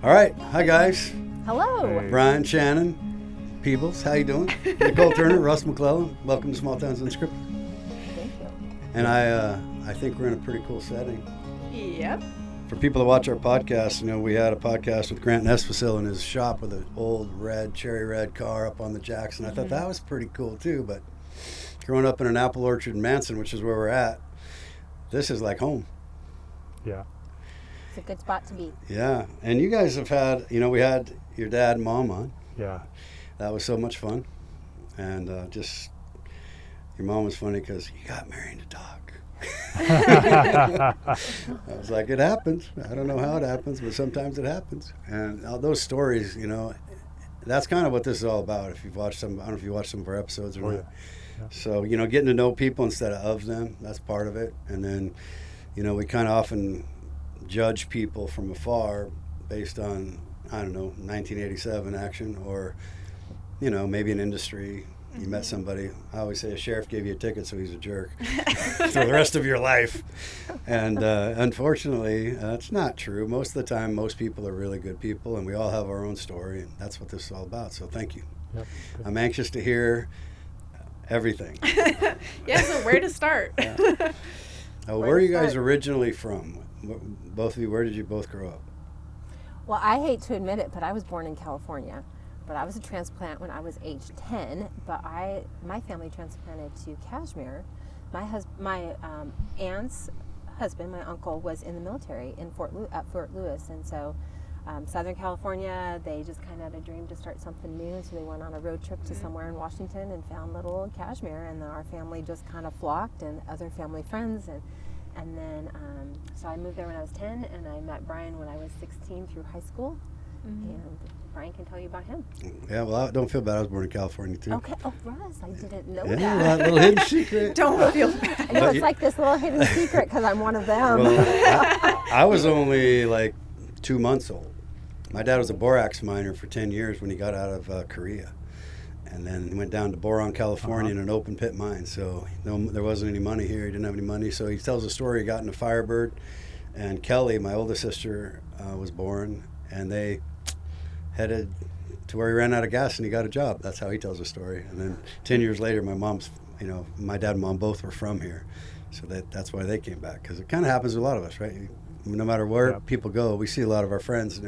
All right. Hi, guys. Hello. Hey. Bryan, Shannon, Peebles. How you doing? Nicole Turner, Russ McClellan. Welcome to Small Towns Unscripted. Thank you. And I think we're in a pretty cool setting. Yep. For people that watch our podcast, we had a podcast with Grant Nesfasil in his shop with an old cherry red car up on the jacks. And I thought that was pretty cool, too. But growing up in an apple orchard in Manson, which is where we're at, this is like home. Yeah. It's a good spot to be. Yeah. And you guys have had, we had your dad and mom on. Yeah. That was so much fun. And your mom was funny because you got married to dog. I was like, it happens. I don't know how it happens, but sometimes it happens. And all those stories, that's kind of what this is all about. If you've watched some, I don't know if you watched some of our episodes or not. Yeah. So, getting to know people instead of them, that's part of it. And then, we kind of often judge people from afar based on, 1987 action or, maybe an industry. You met somebody. I always say a sheriff gave you a ticket, so he's a jerk for the rest of your life. And unfortunately, that's not true. Most of the time, most people are really good people, and we all have our own story, and that's what this is all about. So thank you. Yep. I'm anxious to hear everything. Yeah, so where to start? Yeah. Where are you guys originally from? Both of you, where did you both grow up? Well, I hate to admit it, but I was born in California. But I was a transplant when I was age 10, but my family transplanted to Cashmere. My aunt's husband, my uncle, was in the military in Fort Lewis, and so Southern California, they just kind of had a dream to start something new, so they went on a road trip to somewhere in Washington and found little old Cashmere, and our family just kind of flocked, and other family friends, and then so I moved there when I was 10, and I met Bryan when I was 16 through high school, and Bryan can tell you about him. Yeah, well, I don't feel bad. I was born in California, too. Okay. Oh, Russ, I didn't know Yeah, that. that little hidden secret. Don't feel bad. I know it's like this little hidden secret because I'm one of them. Well, I was only like 2 months old. My dad was a borax miner for 10 years when he got out of Korea. And then he went down to Boron, California in an open pit mine. So there wasn't any money here. He didn't have any money. So he tells a story. He got in a Firebird. And Kelly, my oldest sister, was born. And they headed to where he ran out of gas and he got a job. That's how he tells the story. And then 10 years later, my dad and mom both were from here. So that's why they came back. Because it kind of happens to a lot of us, right? No matter where people go, we see a lot of our friends,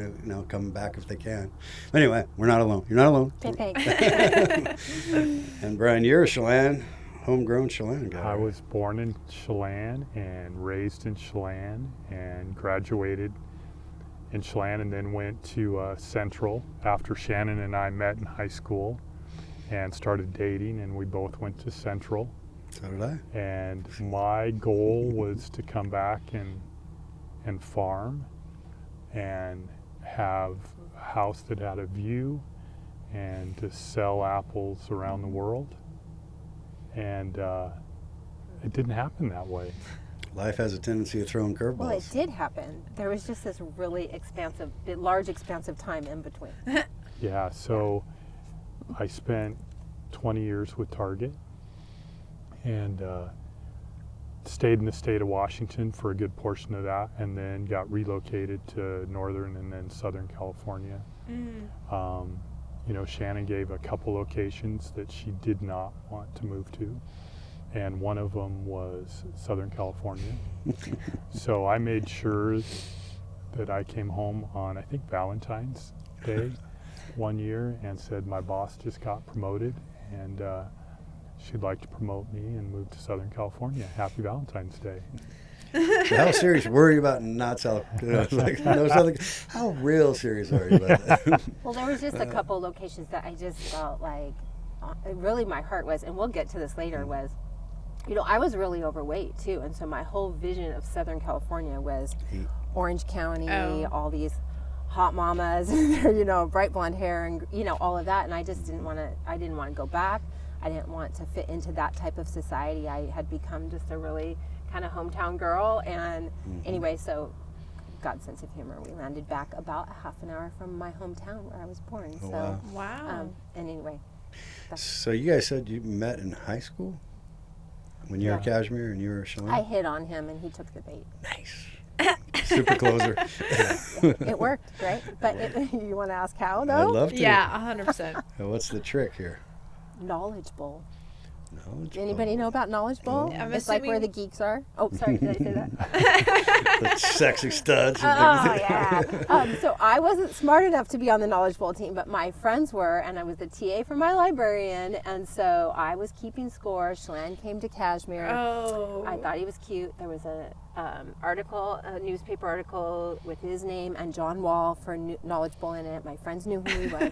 coming back if they can. Anyway, we're not alone. You're not alone. And Bryan, you're a Chelan, homegrown Chelan guy. I was born in Chelan and raised in Chelan and graduated in Chelan and then went to Central after Shannon and I met in high school and started dating, and we both went to Central. So did I. And my goal was to come back and farm and have a house that had a view and to sell apples around the world. And it didn't happen that way. Life has a tendency of throwing curveballs. Well, it did happen. There was just this really large expansive time in between. Yeah, so I spent 20 years with Target and stayed in the state of Washington for a good portion of that, and then got relocated to Northern and then Southern California. Shannon gave a couple locations that she did not want to move to, and one of them was Southern California. So I made sure that I came home on, I think, Valentine's Day one year and said my boss just got promoted and she'd like to promote me and move to Southern California. Happy Valentine's Day. So how serious were you about not selling? How real serious are you about that? Well, there was just a couple locations that I just felt like, really my heart was, and we'll get to this later, was, I was really overweight too. And so my whole vision of Southern California was Orange County, all these hot mamas, bright blonde hair and, all of that. And I just didn't want to go back. I didn't want to fit into that type of society. I had become just a really kind of hometown girl. And anyway, so God's sense of humor, we landed back about a half an hour from my hometown where I was born. Oh, so, wow. And anyway. So you guys said you met in high school? When you were Cashmere and you were Chelan? I hit on him and he took the bait. Nice. Super closer. It worked, right? But you want to ask how, I'd though? love to. Yeah, 100%. What's the trick here? Knowledge Bowl. Knowledge Anybody Bowl. know about Knowledge Bowl? I'm It's like where assuming- the geeks are. Oh, sorry, did I say that? The sexy studs. Oh, yeah. So I wasn't smart enough to be on the Knowledge Bowl team, but my friends were, and I was the TA for my librarian, and so I was keeping score. Chelan came to Cashmere. Oh. I thought he was cute. There was a newspaper article with his name and John Wall for Knowledge Bowl in it. My friends knew who he was.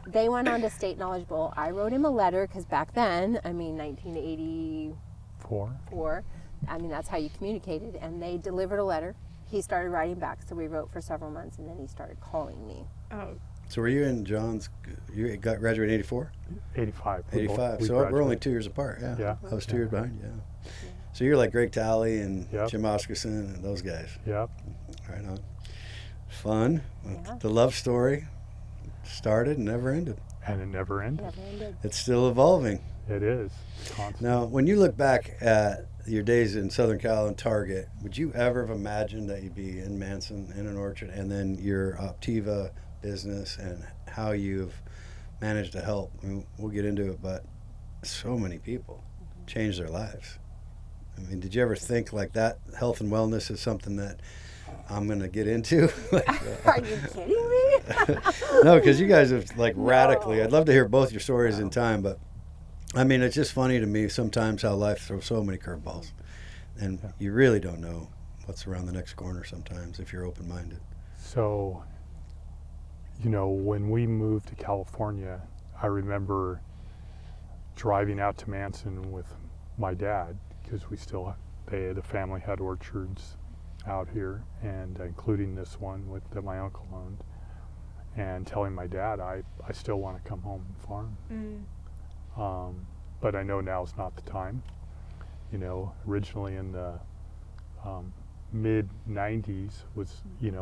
They went on to State Knowledge Bowl. I wrote him a letter because back then, 1984, that's how you communicated. And they delivered a letter. He started writing back, so we wrote for several months, and then he started calling me. Oh. So were you in John's? You got graduated in 84? 85. 85. So we're only 2 years apart. Yeah. Yeah. I was 2 years behind. Yeah. So you're like Greg Talley and Yep. Jim Oscarson and those guys. Yep. Right on. Fun. Yeah. The love story started and never ended. And it never ended. Never ended. It's still evolving. It is. Constant. Now, when you look back at your days in Southern Cal and Target, would you ever have imagined that you'd be in Manson, in an orchard, and then your Optiva business and how you've managed to help? I mean, we'll get into it, but so many people change their lives. I mean, did you ever think like that health and wellness is something that I'm going to get into? Are you kidding me? No, because you guys have radically. I'd love to hear both your stories in time, but I mean, it's just funny to me sometimes how life throws so many curveballs, and you really don't know what's around the next corner sometimes if you're open-minded. So, when we moved to California, I remember driving out to Manson with my dad because the family had orchards out here, and including this one that my uncle owned, and telling my dad I still want to come home and farm. But I know now's not the time. Originally in the mid 90s was, we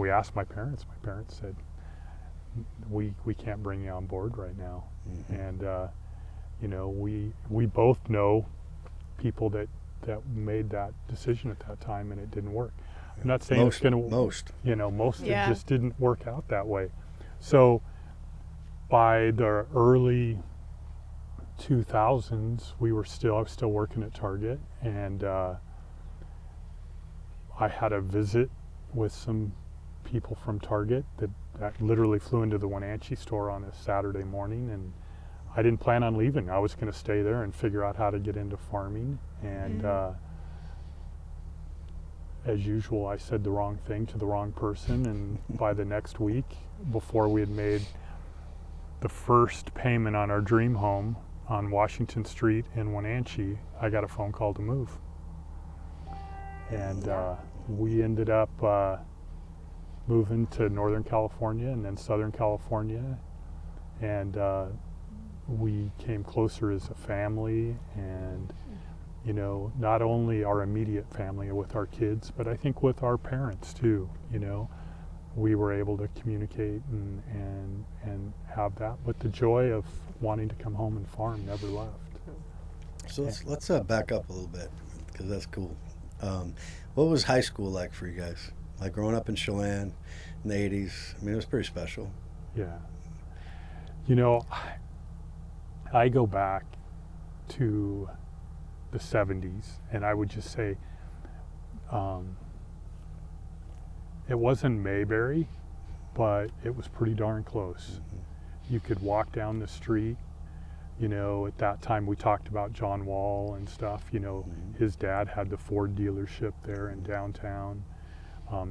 asked my parents. My parents said, we can't bring you on board right now. And we both know people that made that decision at that time, and it didn't work. I'm not saying it's going to most Yeah. It just didn't work out that way. So by the early 2000s, I was still working at Target, and I had a visit with some people from Target that literally flew into the Wenatchee store on a Saturday morning, and I didn't plan on leaving. I was going to stay there and figure out how to get into farming, and as usual, I said the wrong thing to the wrong person, and by the next week, before we had made the first payment on our dream home on Washington Street in Wenatchee, I got a phone call to move. And we ended up moving to Northern California and then Southern California, and we came closer as a family, and not only our immediate family with our kids, but I think with our parents too. We were able to communicate and have that, but the joy of wanting to come home and farm never left. So let's back up a little bit, because that's cool. What was high school like for you guys? Like growing up in Chelan in the 80s, it was pretty special. Yeah. I go back to the 70s, and I would just say it wasn't Mayberry, but it was pretty darn close. You could walk down the street. At that time we talked about John Wall and stuff. His dad had the Ford dealership there in downtown.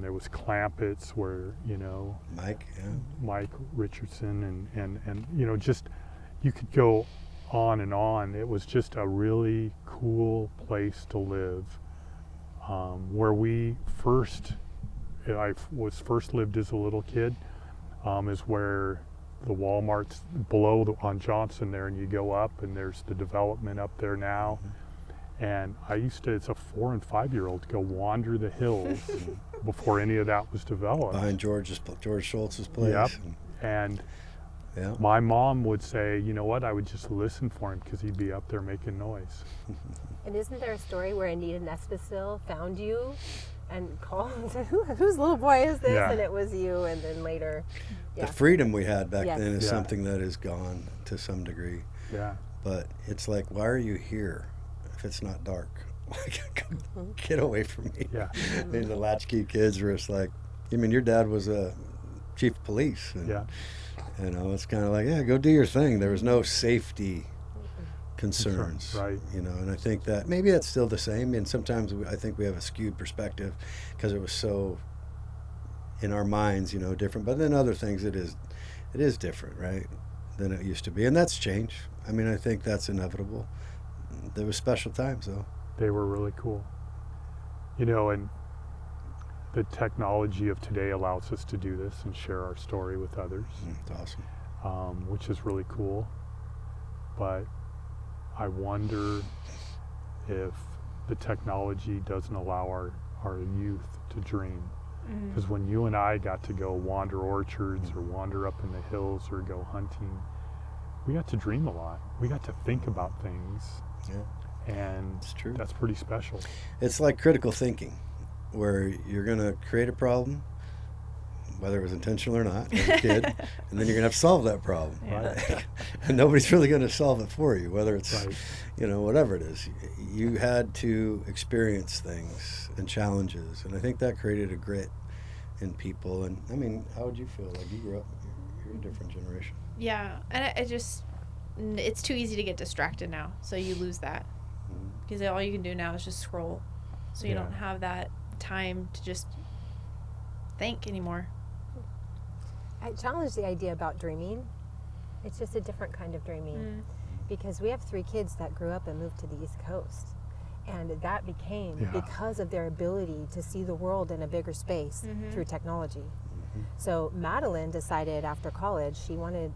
There was Clampett's where, Mike Richardson and just, you could go on and on. It was just a really cool place to live. Where I was first lived as a little kid, is where the Walmart's below on Johnson there, and you go up and there's the development up there now. And I used to, as a 4 and 5-year-old, go wander the hills before any of that was developed. Behind George Schultz's place. Yep. And my mom would say, you know what, I would just listen for him because he'd be up there making noise. And isn't there a story where Anita Nesbisil found you and call and say, whose little boy is this? Yeah. And it was you. And then later, The freedom we had back Yes. then is Yeah. something that is gone to some degree. Yeah. But it's like, why are you here if it's not dark? Like, get away from me. Yeah. I mean, the latchkey kids were just like, I mean, your dad was a chief of police. And, Yeah. You know, it's kind of like, yeah, go do your thing. There was no safety concerns. Right. You know, and I think that maybe that's still the same. And sometimes I think we have a skewed perspective because it was so in our minds, you know, different. But then other things, it is different, right, than it used to be. And that's changed. I mean, I think that's inevitable. There was special times, though. They were really cool. You know, and the technology of today allows us to do this and share our story with others, It's awesome. which is really cool. But I wonder if the technology doesn't allow our youth to dream. Because when you and I got to go wander orchards or wander up in the hills or go hunting, we got to dream a lot. We got to think about things. Yeah, And it's true. that's pretty special. It's like critical thinking, where you're going to create a problem, whether it was intentional or not, as a kid, and then you're going to have to solve that problem. Right. And nobody's really going to solve it for you, whether it's, Right. you know, whatever it is. You had to experience things and challenges, and I think that created a grit in people. And, I mean, how would you feel? Like, you grew up, you're a different generation. Yeah, and it's too easy to get distracted now, so you lose that. Because all you can do now is just scroll. So you Yeah. don't have that time to just think anymore. I challenge the idea about dreaming. It's just a different kind of dreaming. Because we have 3 kids that grew up and moved to the East Coast. And that became Yeah. because of their ability to see the world in a bigger space through technology. So Madeline decided after college, she wanted,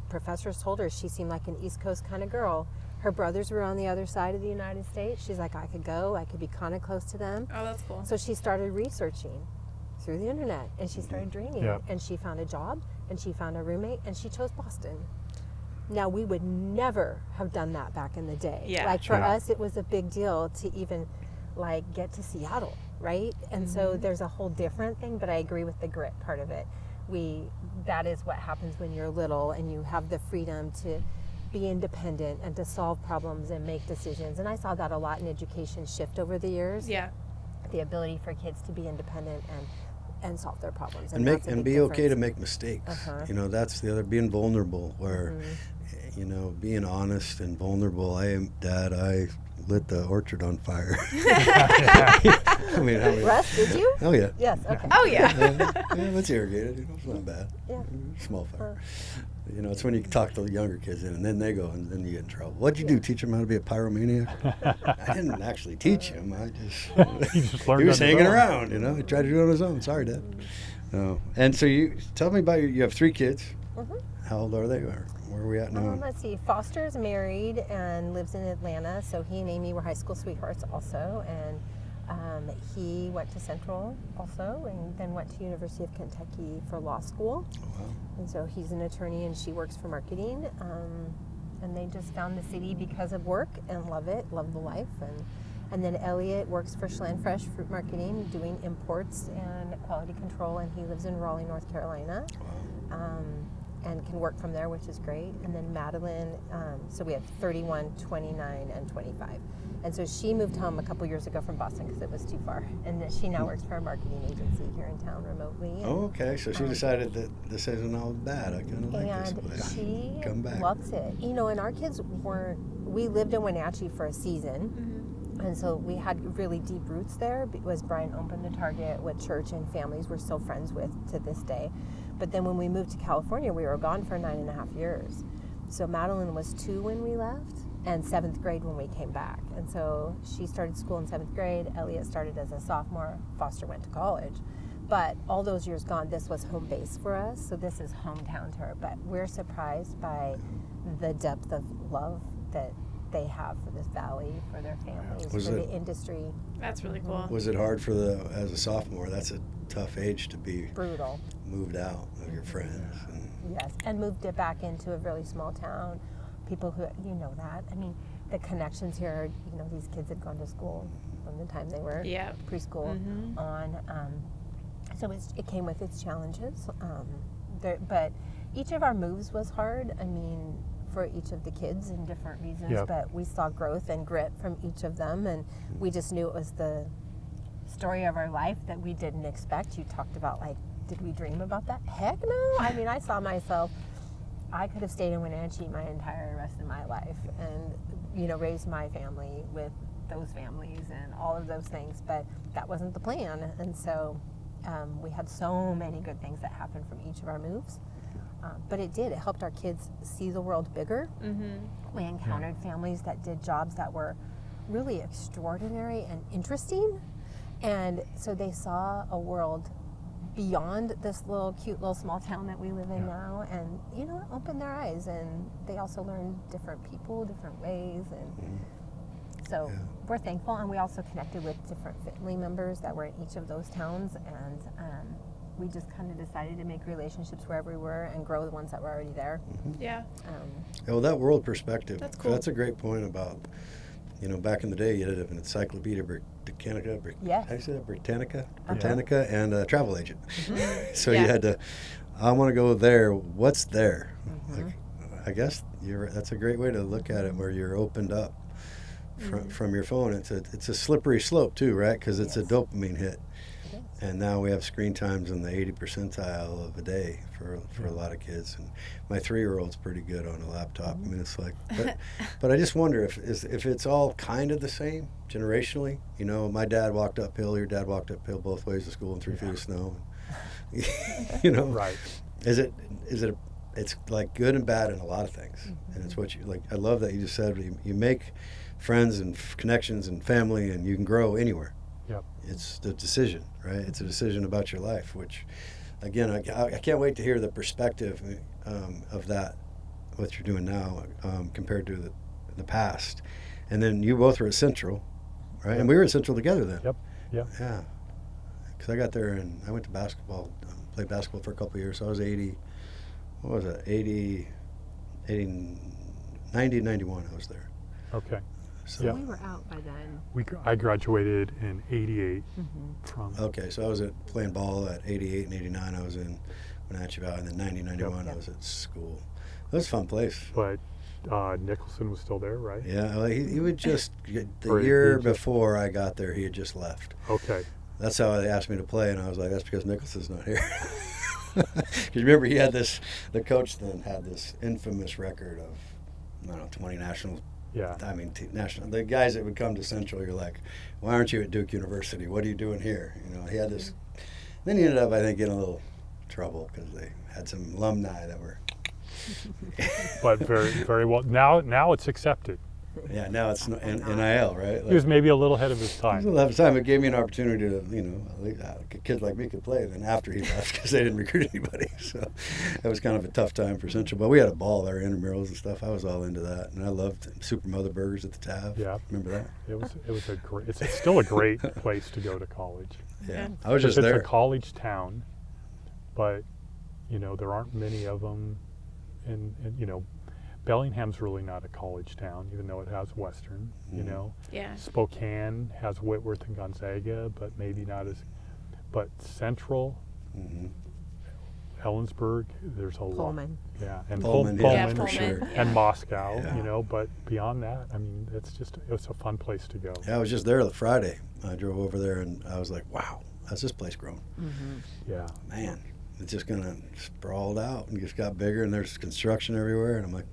professors told her she seemed like an East Coast kind of girl. Her brothers were on the other side of the United States. She's like, I could go, I could be kind of close to them. Oh, that's cool. So she started researching through the internet, and she started dreaming. Yeah. And she found a job, and she found a roommate, and she chose Boston. Now, we would never have done that back in the day. Yeah. Like, for Yeah. us, it was a big deal to even, like, get to Seattle, right? And so there's a whole different thing, but I agree with the grit part of it. That is what happens when you're little and you have the freedom to be independent and to solve problems and make decisions. And I saw that a lot in education shift over the years. Yeah. The ability for kids to be independent and solve their problems. And that's a and big be okay to difference. make mistakes. Uh-huh. You know, that's the other, being vulnerable, where, you know, being honest and vulnerable. I lit the orchard on fire. I mean, how many, Russ, did you? oh yeah. Yes, okay. Oh, yeah. Yeah, it's irrigated. You know, it's not bad. Yeah. Small fire. You know, it's when you talk to the younger kids and then they go and then you get in trouble. What'd you do? Teach them how to be a pyromaniac? I didn't actually teach him. I just He just learned he was on his hanging own. around. You know, he tried to do it on his own. Sorry, Dad. No. And so you tell me about you have 3 kids. How old are they? Or where are we at now? Let's see. Foster's married and lives in Atlanta, so he and Amy were high school sweethearts also, and he went to Central also, and then went to University of Kentucky for law school. Wow. And so he's an attorney, and she works for marketing. And they just found the city because of work and love it, love the life. And then Elliot works for Chelan Fresh fruit marketing, doing imports and quality control, and he lives in Raleigh, North Carolina. And can work from there, which is great. And then Madeline, so we have 31, 29, and 25. And so she moved home a couple years ago from Boston because it was too far. And then she now works for a marketing agency here in town remotely. And, Oh, okay. So she decided that this isn't all bad. I kind of like this and place. she Come back. loves it. You know, and our kids we lived in Wenatchee for a season. And so we had really deep roots there because Bryan opened the Target with church and families we're still friends with to this day. But then when we moved to California, we were gone for 9.5 years. So Madeline was 2 when we left and 7th grade when we came back. And so she started school in 7th grade. Elliot started as a sophomore. Foster went to college. But all those years gone, this was home base for us. So this is hometown to her. But we're surprised by the depth of love that they have for this valley, for their families, Was for it- the industry. That's really cool. Was it hard as a sophomore? That's a tough age to be Brutal. moved out of your friends. And Yes, and moved it back into a really small town. People who, you know that. I mean, the connections here, you know, these kids had gone to school from the time they were Yeah. preschool Mhm. on. So it came with its challenges. But each of our moves was hard. I mean, for each of the kids in different reasons, Yep. but we saw growth and grit from each of them, and we just knew it was the story of our life that we didn't expect. You talked about, like, did we dream about that? Heck no. I mean, I saw myself, I could have stayed in Wenatchee my entire rest of my life and, raised my family with those families and all of those things, but that wasn't the plan. And so we had so many good things that happened from each of our moves. But it helped our kids see the world bigger. We encountered families that did jobs that were really extraordinary and interesting. And so they saw a world beyond this cute little small town that we live in now, and it opened their eyes, and they also learned different people, different ways, and so we're thankful. And we also connected with different family members that were in each of those towns, and we just kind of decided to make relationships wherever we were and grow the ones that were already there. Yeah. Well, that world perspective. That's cool. That's a great point about, back in the day, you had an Encyclopedia Britannica, Yes. how do you say that? Uh-huh. Britannica, and a travel agent. So Yeah. you had to, I want to go there. What's there? Mm-hmm. Like, I guess that's a great way to look at it, where you're opened up from your phone. It's a slippery slope too, right? Because it's a Yes. dopamine hit. It is. And now we have screen times in the 80 percentile of a day for a lot of kids. And my 3-year-old's pretty good on a laptop. I mean, it's like, but I just wonder if it's all kind of the same generationally. My dad walked uphill, your dad walked uphill both ways to school in 3 feet of snow. Right. It's like good and bad in a lot of things. And it's what you like. I love that you just said you make friends and connections and family, and you can grow anywhere. Yep. It's the decision, right? It's a decision about your life, which, again, I can't wait to hear the perspective of that, what you're doing now, compared to the past. And then you both were at Central, right? Yep. And we were at Central together then. Yep. Yep. Yeah. Because I got there and I went to basketball, played basketball for a couple of years. So I was 90, 91 I was there. Okay. So, Yeah. We were out by then. I graduated in '88 from. Okay, so I was playing ball at 88 and 89. I was in Wenatchee Valley, and then 90, 91 Yep. I was at school. It was a fun place. But Nicholson was still there, right? Yeah, well, he would just, the Or he year just- before I got there, he had just left. Okay. That's how they asked me to play, and I was like, that's because Nicholson's not here. Because remember, the coach then had this infamous record of, 20 national. Yeah. I mean, national. The guys that would come to Central, you're like, why aren't you at Duke University? What are you doing here? He had this. Then he ended up, I think, getting a little trouble because they had some alumni that were. But very, very well. Now it's accepted. Yeah, now it's NIL, right? He was maybe a little ahead of his It time. was a lot of time. It gave me an opportunity to, kids like me could play then after he left because they didn't recruit anybody. So it was kind of a tough time for Central. But we had a ball there, intramurals and stuff. I was all into that. And I loved Super Mother Burgers at the Tav. Yeah. Remember that? It was a great. It's still a great place to go to college. Yeah. Yeah. I was just It's there. a college town, but there aren't many of them, and Bellingham's really not a college town, even though it has Western. Yeah. Spokane has Whitworth and Gonzaga, but maybe not as. But Central, Mhm. Ellensburg, there's a lot. Pullman. Yeah, and Pullman, Pullman, yeah, Yeah, for Pullman. sure. and Yeah. Moscow, Yeah. But beyond that, I mean, it was a fun place to go. Yeah, I was just there the Friday. I drove over there and I was like, wow, how's this place grown? Yeah. Man, it's just kind of sprawled out and just got bigger, and there's construction everywhere. And I'm like,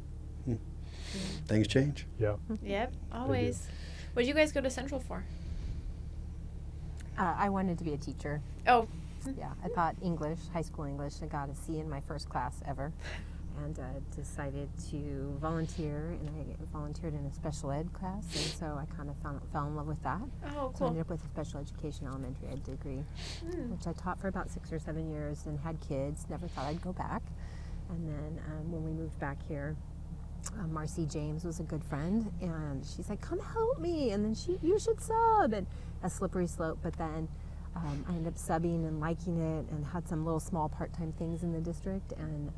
things change. Yeah. Yep. Always. What did you guys go to Central for? I wanted to be a teacher. Oh. Yeah, I thought English, high school English. I got a C in my first class ever, and decided to volunteer. And I volunteered in a special ed class, and so I kind of fell in love with that. Oh, So I cool. ended up with a special education elementary ed degree, which I taught for about 6 or 7 years and had kids. Never thought I'd go back. And then when we moved back here, Marcy James was a good friend, and she's like, "Come help me," and then you should sub, and a slippery slope. But then I ended up subbing and liking it, and had some little small part-time things in the district. And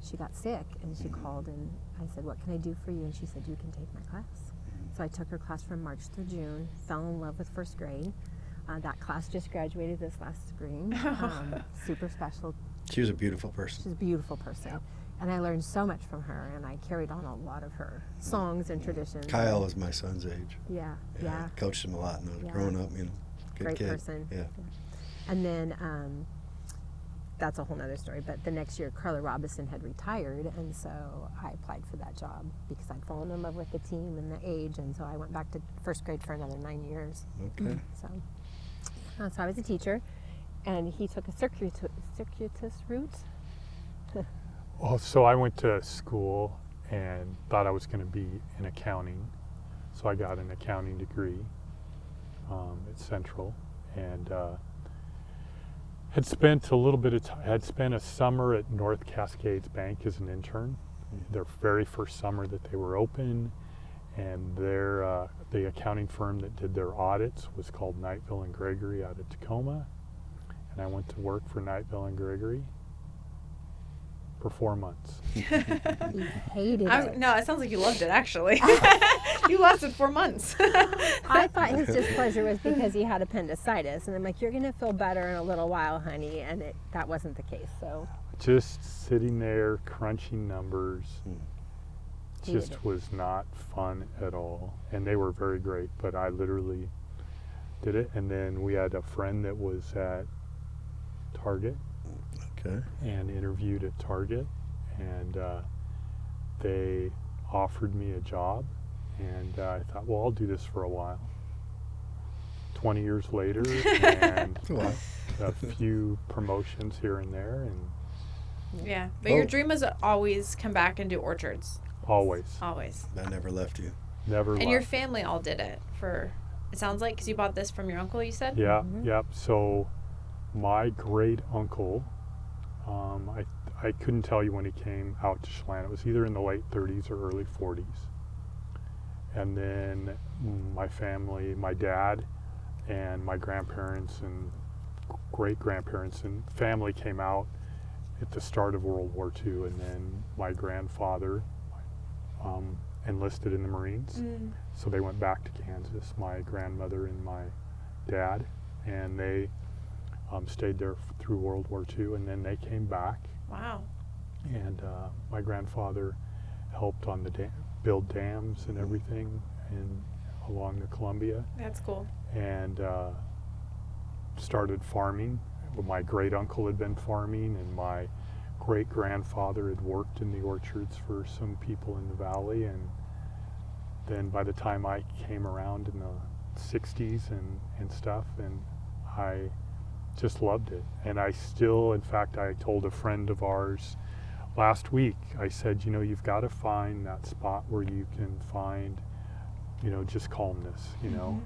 she got sick, and she called, and I said, "What can I do for you?" And she said, "You can take my class." So I took her class from March through June, fell in love with first grade. That class just graduated this last spring. Super special. She was a beautiful person. She's a beautiful person. And I learned so much from her, and I carried on a lot of her songs and traditions. Kyle was my son's age. Yeah. I coached him a lot growing up, good Great kid. person. Yeah. And then that's a whole nother story. But the next year, Carla Robinson had retired, and so I applied for that job because I'd fallen in love with the team and the age, and so I went back to first grade for another 9 years. Okay. So I was a teacher, and he took a circuitous route. Oh, so I went to school and thought I was going to be in accounting. So I got an accounting degree at Central, and had spent a little bit of time, had spent a summer at North Cascades Bank as an intern, their very first summer that they were open, and their the accounting firm that did their audits was called Knightville and Gregory out of Tacoma, and I went to work for Knightville and Gregory for 4 months. You hated it. No, it sounds like you loved it, actually. You lasted 4 months. I thought his displeasure was because he had appendicitis, and I'm like, you're going to feel better in a little while, honey, and that wasn't the case. So Just sitting there crunching numbers Hated just it. was not fun at all. And they were very great, but I literally did it. And then we had a friend that was at Target Okay. and interviewed at Target, and they offered me a job, and I thought, well, I'll do this for a while. 20 years later, and Wow. a few promotions here and there, and Yeah, but your dream was always come back and do orchards. always, Always. That never left you. never And your left. family all did it for, it sounds like, because you bought this from your uncle, you said? Yeah, yep. So my great uncle, I couldn't tell you when he came out to Chelan. It was either in the late 30s or early 40s. And then my family, my dad and my grandparents and great grandparents and family came out at the start of World War II. And then my grandfather enlisted in the Marines. So they went back to Kansas, my grandmother and my dad, and they stayed there through World War II, and then they came back. Wow. And my grandfather helped on the build dams and everything along the Columbia, That's cool. and started farming. Well, my great uncle had been farming, and my great grandfather had worked in the orchards for some people in the valley. And then by the time I came around in the 60s and stuff, and I just loved it. And I still, in fact, I told a friend of ours last week, I said, you've got to find that spot where you can find, just calmness,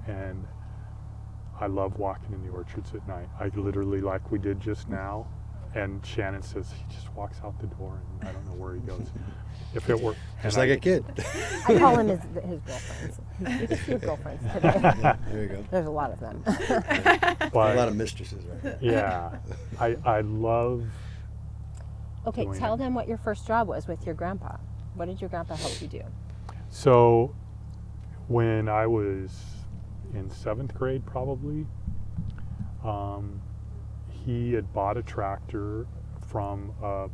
and I love walking in the orchards at night. I literally, like we did just now, and Shannon says he just walks out the door and I don't know where he goes. If it were Just like a kid. I call him his girlfriends. He's a few girlfriends today. Yeah, there you go. There's a lot of them. A but lot of mistresses right there. yeah, I love. Okay, doing tell it. them what your first job was with your grandpa. What did your grandpa help you do? So when I was in 7th grade, probably, he had bought a tractor from a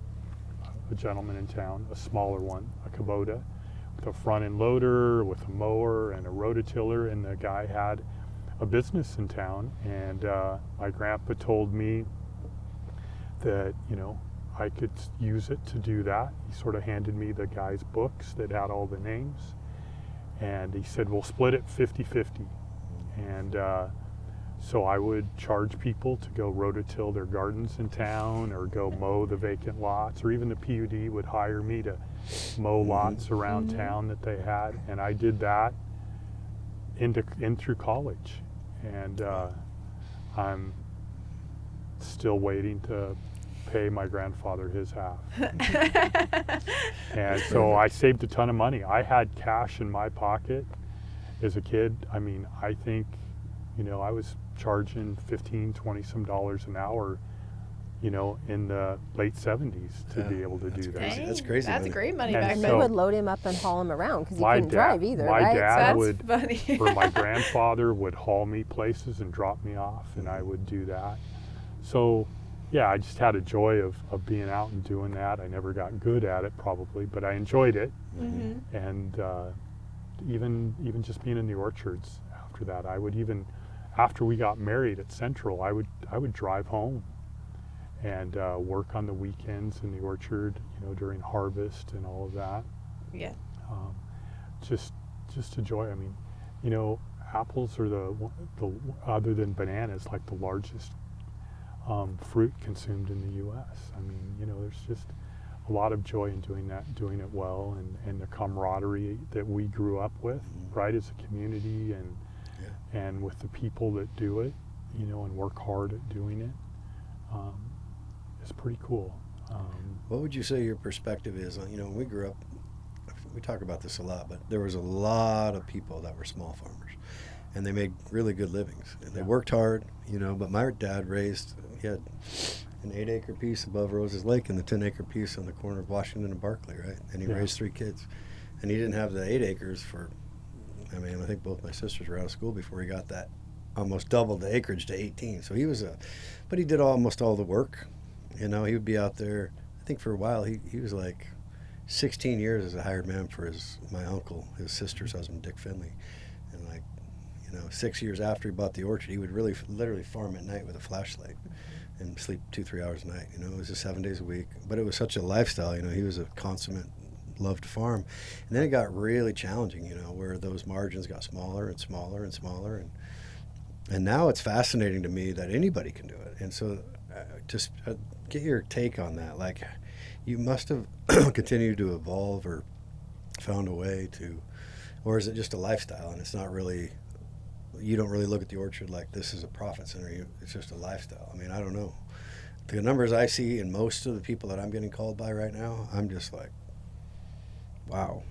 gentleman in town, a smaller one, a Kubota, with a front end loader, with a mower and a rototiller, and the guy had a business in town. And my grandpa told me that, I could use it to do that. He sort of handed me the guy's books that had all the names, and he said, we'll split it 50-50. And so I would charge people to go rototill their gardens in town, or go mow the vacant lots, or even the PUD would hire me to mow lots around town that they had. And I did that in through college. And I'm still waiting to pay my grandfather his half. And so I saved a ton of money. I had cash in my pocket as a kid. I mean, I think, I was charging $15, $20 some an hour, you know, in the late 70s to Yeah, be able to that's do crazy. that. That's crazy That's money. great money And back And so- they then. would load him up and haul him around because he My couldn't dad- drive either, my right? dad That's would- funny. Or my grandfather would haul me places and drop me off, and I would do that. So, yeah, I just had a joy of being out and doing that. I never got good at it probably, but I enjoyed it. Mm-hmm. And even just being in the orchards after that, I would even, after we got married at Central, I would drive home and work on the weekends in the orchard, you know, during harvest and all of that. Yeah. Just a joy. I mean, you know, apples are the other than bananas, like the largest fruit consumed in the U.S. I mean, you know, there's just a lot of joy in doing that, doing it well, and the camaraderie that we grew up with, right, as a community, and with the people that do it, you know, and work hard at doing it. It's pretty cool. What would you say your perspective is on, you know, when we grew up, we talk about this a lot, but there was a lot of people that were small farmers, and they made really good livings. And they worked hard, you know, but my dad he had an 8-acre piece above Rose's Lake and the 10-acre piece on the corner of Washington and Barclay, right? And he raised 3 kids. And he didn't have the 8 acres for, I mean, I think both my sisters were out of school before he got that, almost doubled the acreage to 18. So he was but he did almost all the work. You know, he would be out there, I think for a while, he was like 16 years as a hired man for my uncle, his sister's husband, Dick Finley. And like, you know, 6 years after he bought the orchard, he would literally farm at night with a flashlight and sleep 2-3 hours a night. You know, it was just 7 days a week. But it was such a lifestyle. You know, he was a consummate, loved to farm. And then it got really challenging, you know, where those margins got smaller and smaller and smaller. And now it's fascinating to me that anybody can do it. And so just get your take on that. Like, you must have continued to evolve or found a way to, or is it just a lifestyle and it's not really, you don't really look at the orchard like this is a profit center. It's just a lifestyle. I mean, I don't know. The numbers I see in most of the people that I'm getting called by right now, I'm just like, wow.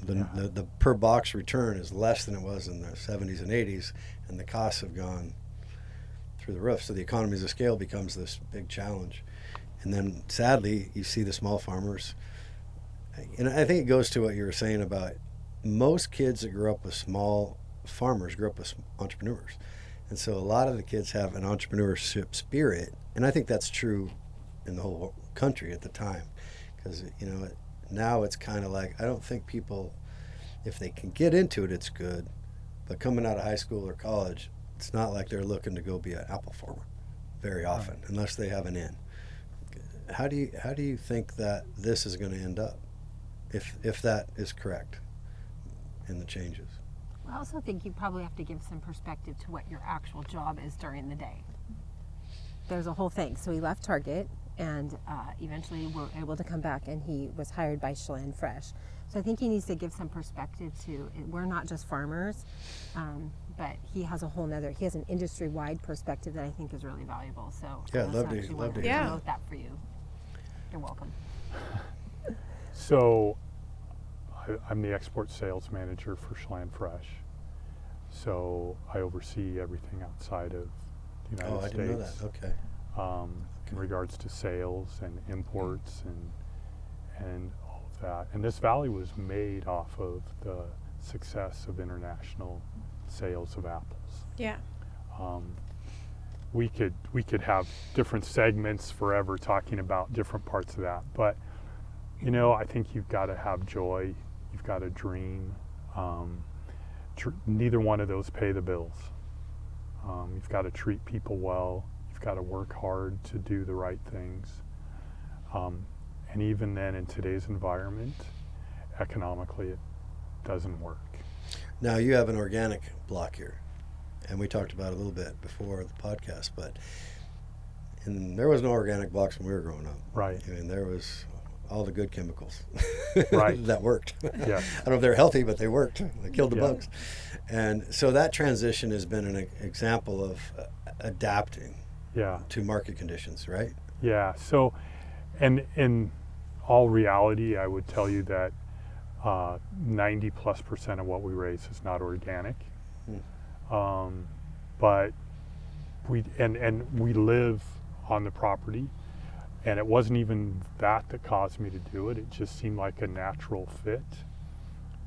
The per box return is less than it was in the 70s and 80s, and the costs have gone through the roof. So the economies of scale becomes this big challenge. And then sadly, you see the small farmers. And I think it goes to what you were saying about most kids that grew up with small farmers grew up with entrepreneurs. And so a lot of the kids have an entrepreneurship spirit. And I think that's true in the whole country at the time. Because, you know, now it's kind of like, I don't think people, if they can get into it, it's good. But coming out of high school or college, it's not like they're looking to go be an apple farmer very often, unless they have an in. How do you think that this is going to end up, if that is correct in the changes? I also think you probably have to give some perspective to what your actual job is during the day. There's a whole thing. So he left Target, and eventually were able to come back, and he was hired by Chelan Fresh. So I think he needs to give some perspective to, we're not just farmers, but he has a whole nother, he has an industry-wide perspective that I think is really valuable. So Yeah, I love to actually love want to to hear promote that for you. You're welcome. So I'm the export sales manager for Chelan Fresh. So I oversee everything outside of the United Oh, I States. didn't know that. Okay. In regards to sales and imports and all of that. And this valley was made off of the success of international sales of apples. Yeah. We could have different segments forever talking about different parts of that, but you know, I think you've got to have joy, you've got to dream. Neither one of those pay the bills. You've got to treat people well, you've got to work hard to do the right things. And even then, in today's environment, economically, it doesn't work. Now you have an organic block here, and we talked about it a little bit before the podcast, and there was no organic blocks when we were growing up. Right. I mean, there was all the good chemicals Right. that worked. Yeah. I don't know if they're healthy, but they worked. They killed the Yeah. bugs. And so that transition has been an example of adapting Yeah. to market conditions, right? Yeah. So, and in all reality, I would tell you that 90+% of what we raise is not organic. But we live on the property. And it wasn't even that caused me to do it. It just seemed like a natural fit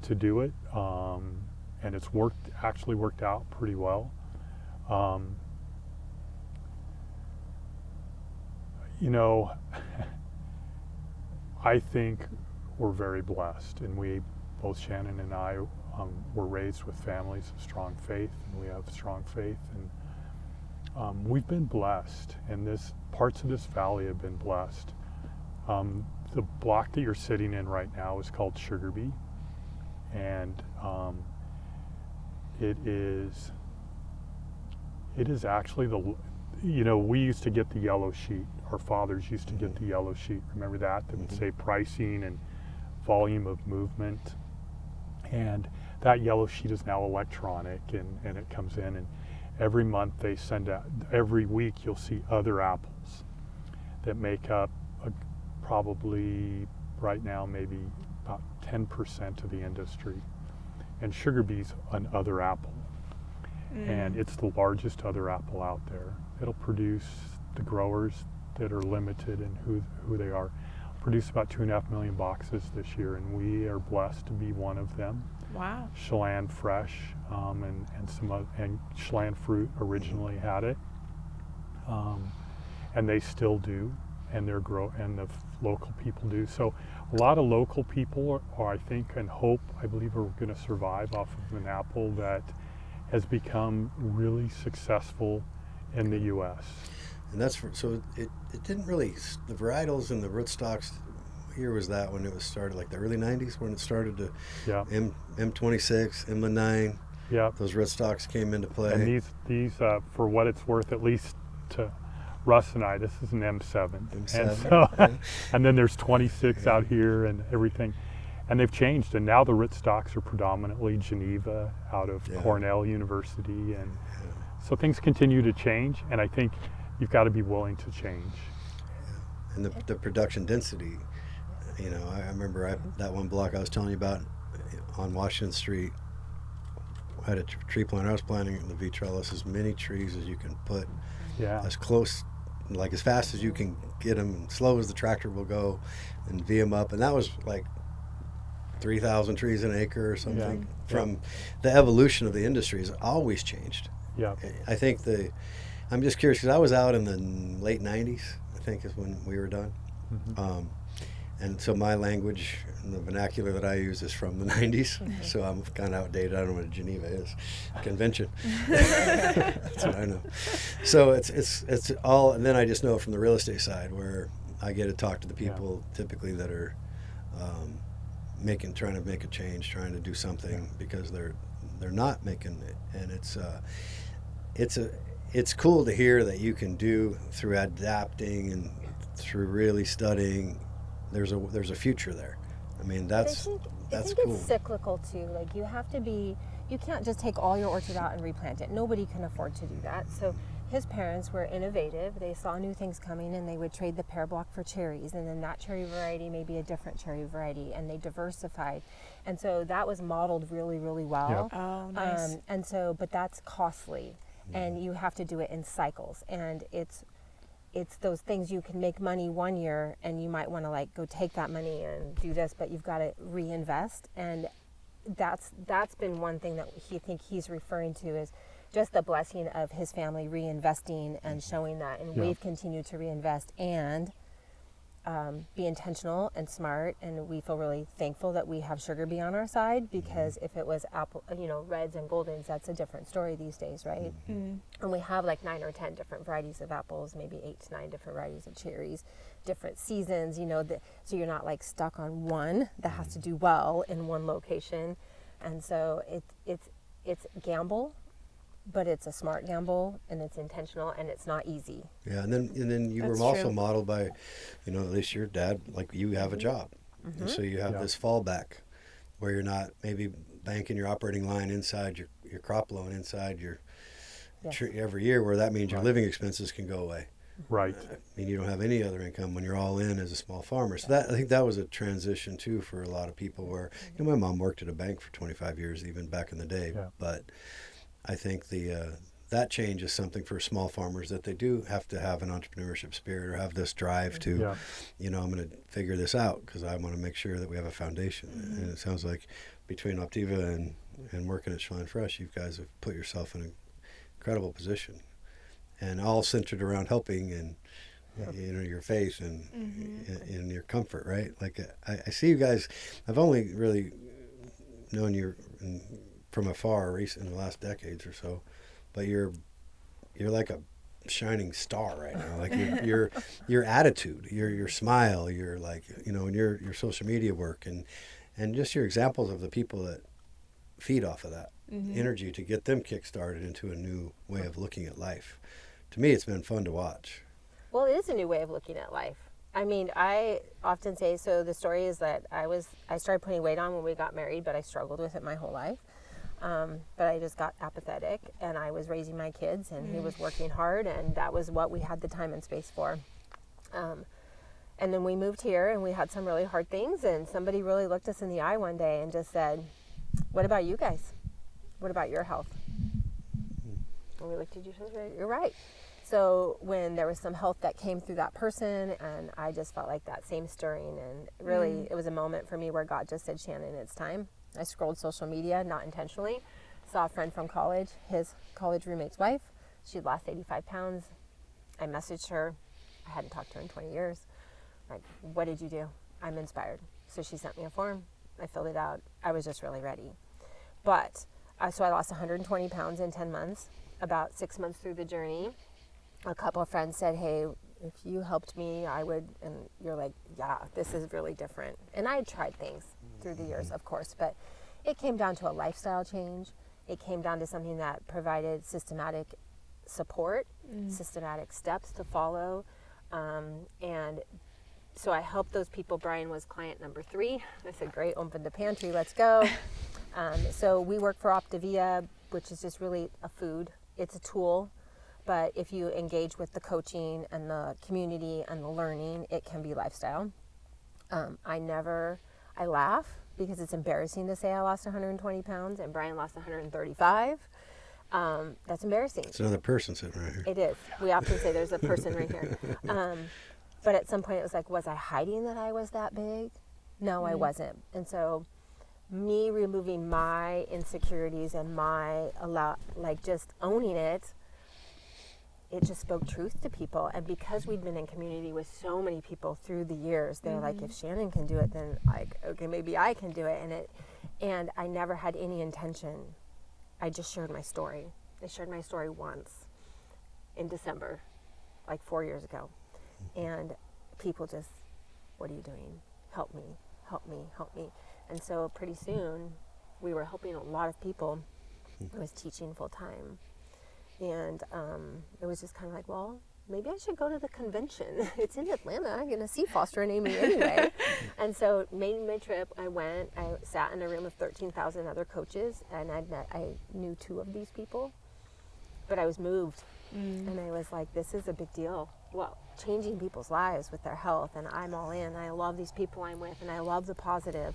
to do it. And it's actually worked out pretty well. You know, I think we're very blessed, and both Shannon and I, were raised with families of strong faith, and we have strong faith, and we've been blessed, and parts of this valley have been blessed. The block that you're sitting in right now is called Sugar Bee, and it is actually we used to get the yellow sheet. Our fathers used to get the yellow sheet. Remember that? That would say pricing and volume of movement. And that yellow sheet is now electronic, and it comes in, and every month they send out, every week you'll see other apples that make up probably right now maybe about 10% of the industry. And Sugar Bee's an other apple. And it's the largest other apple out there. It'll produce, the growers that are limited in who they are, produce about 2.5 million boxes this year, and we are blessed to be one of them. Wow. Chelan Fresh and Chelan Fruit originally had it, and they still do, and the local people do. So a lot of local people are I think, and hope, I believe, are going to survive off of an apple that has become really successful in the U.S. And so it didn't really, the varietals and the rootstocks, here was that when it was started, like the early 90s when it started to, M26, M9, those rootstocks came into play. And these for what it's worth, at least to Russ and I, this is an M7. And, so, and then there's 26 out here and everything. And they've changed, and now the rootstocks are predominantly Geneva out of Cornell University. And so things continue to change, and I think you've got to be willing to change. And the production density, I remember that one block I was telling you about on Washington Street. I had a tree planter. I was planting in the V trellis as many trees as you can put, as close, like as fast as you can get them, as slow as the tractor will go, and V them up. And that was like 3,000 trees an acre or something. From the evolution of the industry has always changed. I think I'm just curious because I was out in the late 90s, I think is when we were done. And so my language and the vernacular that I use is from the 90s. So I'm kind of outdated. I don't know what Geneva is. Convention. That's what I know. So it's all, and then I just know it from the real estate side where I get to talk to the people typically that are trying to make a change, trying to do something because they're not making it. And it's cool to hear that you can do through adapting and through really studying. There's a future there. I mean, that's cool. It's cyclical too. Like you can't just take all your orchard out and replant it. Nobody can afford to do that. So his parents were innovative. They saw new things coming and they would trade the pear block for cherries, and then that cherry variety may be a different cherry variety, and they diversified. And so that was modeled really, really well. Oh, nice. But that's costly, and you have to do it in cycles, and it's those things you can make money one year and you might want to go take that money and do this, but you've got to reinvest. And that's been one thing that he's referring to is just the blessing of his family reinvesting and showing that. And we've continued to reinvest and be intentional and smart. And we feel really thankful that we have Sugar Bee on our side, because if it was apple, reds and goldens, that's a different story these days, right? And we have 9 or 10 different varieties of apples, maybe 8 to 9 different varieties of cherries, different seasons, so you're not stuck on one that has to do well in one location. And so it's gamble, but it's a smart gamble, and it's intentional, and it's not easy. Yeah, and then you were also modeled by, at least your dad, you have a job. And so you have this fallback where you're not maybe banking your operating line inside your crop loan inside your tree every year, where that means your living expenses can go away. Right. I mean, you don't have any other income when you're all in as a small farmer. So I think that was a transition too for a lot of people where, my mom worked at a bank for 25 years, even back in the day, but I think the that change is something for small farmers, that they do have to have an entrepreneurship spirit or have this drive to, Yeah. I'm going to figure this out because I want to make sure that we have a foundation. And it sounds like between Optiva and working at Chelan Fresh, you guys have put yourself in an incredible position, and all centered around helping and your faith and in your comfort, right? Like I see you guys. I've only really known you from afar in the last decades or so, but you're like a shining star right now. Like your attitude, your smile, your like and your social media work and just your examples of the people that feed off of that energy to get them kick-started into a new way of looking at life. To me, it's been fun to watch. Well, it is a new way of looking at life. I mean, I often say, so the story is that I started putting weight on when we got married, but I struggled with it my whole life. But I just got apathetic, and I was raising my kids, and he was working hard, and that was what we had the time and space for. And then we moved here, and we had some really hard things, and somebody really looked us in the eye one day and just said, what about you guys? What about your health? And we looked at each other, you're right. So when there was some health that came through that person, and I just felt like that same stirring, and really it was a moment for me where God just said, Shannon, it's time. I scrolled social media, not intentionally, saw a friend from college, his college roommate's wife. She'd lost 85 pounds. I messaged her. I hadn't talked to her in 20 years. Like, what did you do? I'm inspired. So she sent me a form. I filled it out. I was just really ready. But, so I lost 120 pounds in 10 months. About 6 months through the journey, a couple of friends said, hey, if you helped me, I would, and you're like, yeah, this is really different. And I had tried things through the years, of course, but it came down to a lifestyle change. It came down to something that provided systematic support, systematic steps to follow. And so I helped those people. Bryan was client number 3. I said, great, open the pantry, let's go. So we work for Optiva, which is just really a food. It's a tool. But if you engage with the coaching and the community and the learning, it can be lifestyle. I laugh because it's embarrassing to say I lost 120 pounds and Bryan lost 135. That's embarrassing. It's another person sitting right here. It is. We often say there's a person right here. But at some point it was like, was I hiding that I was that big? No, I wasn't. And so me removing my insecurities and just owning it, it just spoke truth to people. And because we'd been in community with so many people through the years, they're like, if Shannon can do it, then okay, maybe I can do it. And I never had any intention. I just shared my story. I shared my story once in December, like 4 years ago. And people just, what are you doing? Help me, help me, help me. And so pretty soon we were helping a lot of people. I was teaching full time. And it was just kind of like, well, maybe I should go to the convention. It's in Atlanta. I'm going to see Foster and Amy anyway. And so made my trip. I went. I sat in a room of 13,000 other coaches, and I knew 2 of these people. But I was moved. And I was like, this is a big deal. Well, changing people's lives with their health, and I'm all in. I love these people I'm with, and I love the positive,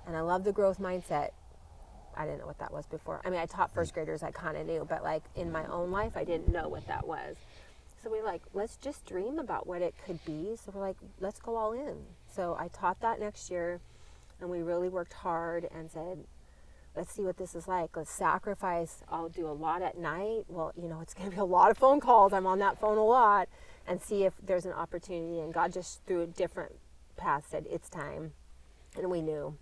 and I love the growth mindset. I didn't know what that was before. I mean, I taught first graders, I kind of knew, but like in my own life, I didn't know what that was. So we let's just dream about what it could be. So we're like, let's go all in. So I taught that next year, and we really worked hard and said, let's see what this is like. Let's sacrifice. I'll do a lot at night. Well, it's going to be a lot of phone calls. I'm on that phone a lot, and see if there's an opportunity. And God just through a different path said, it's time. And we knew.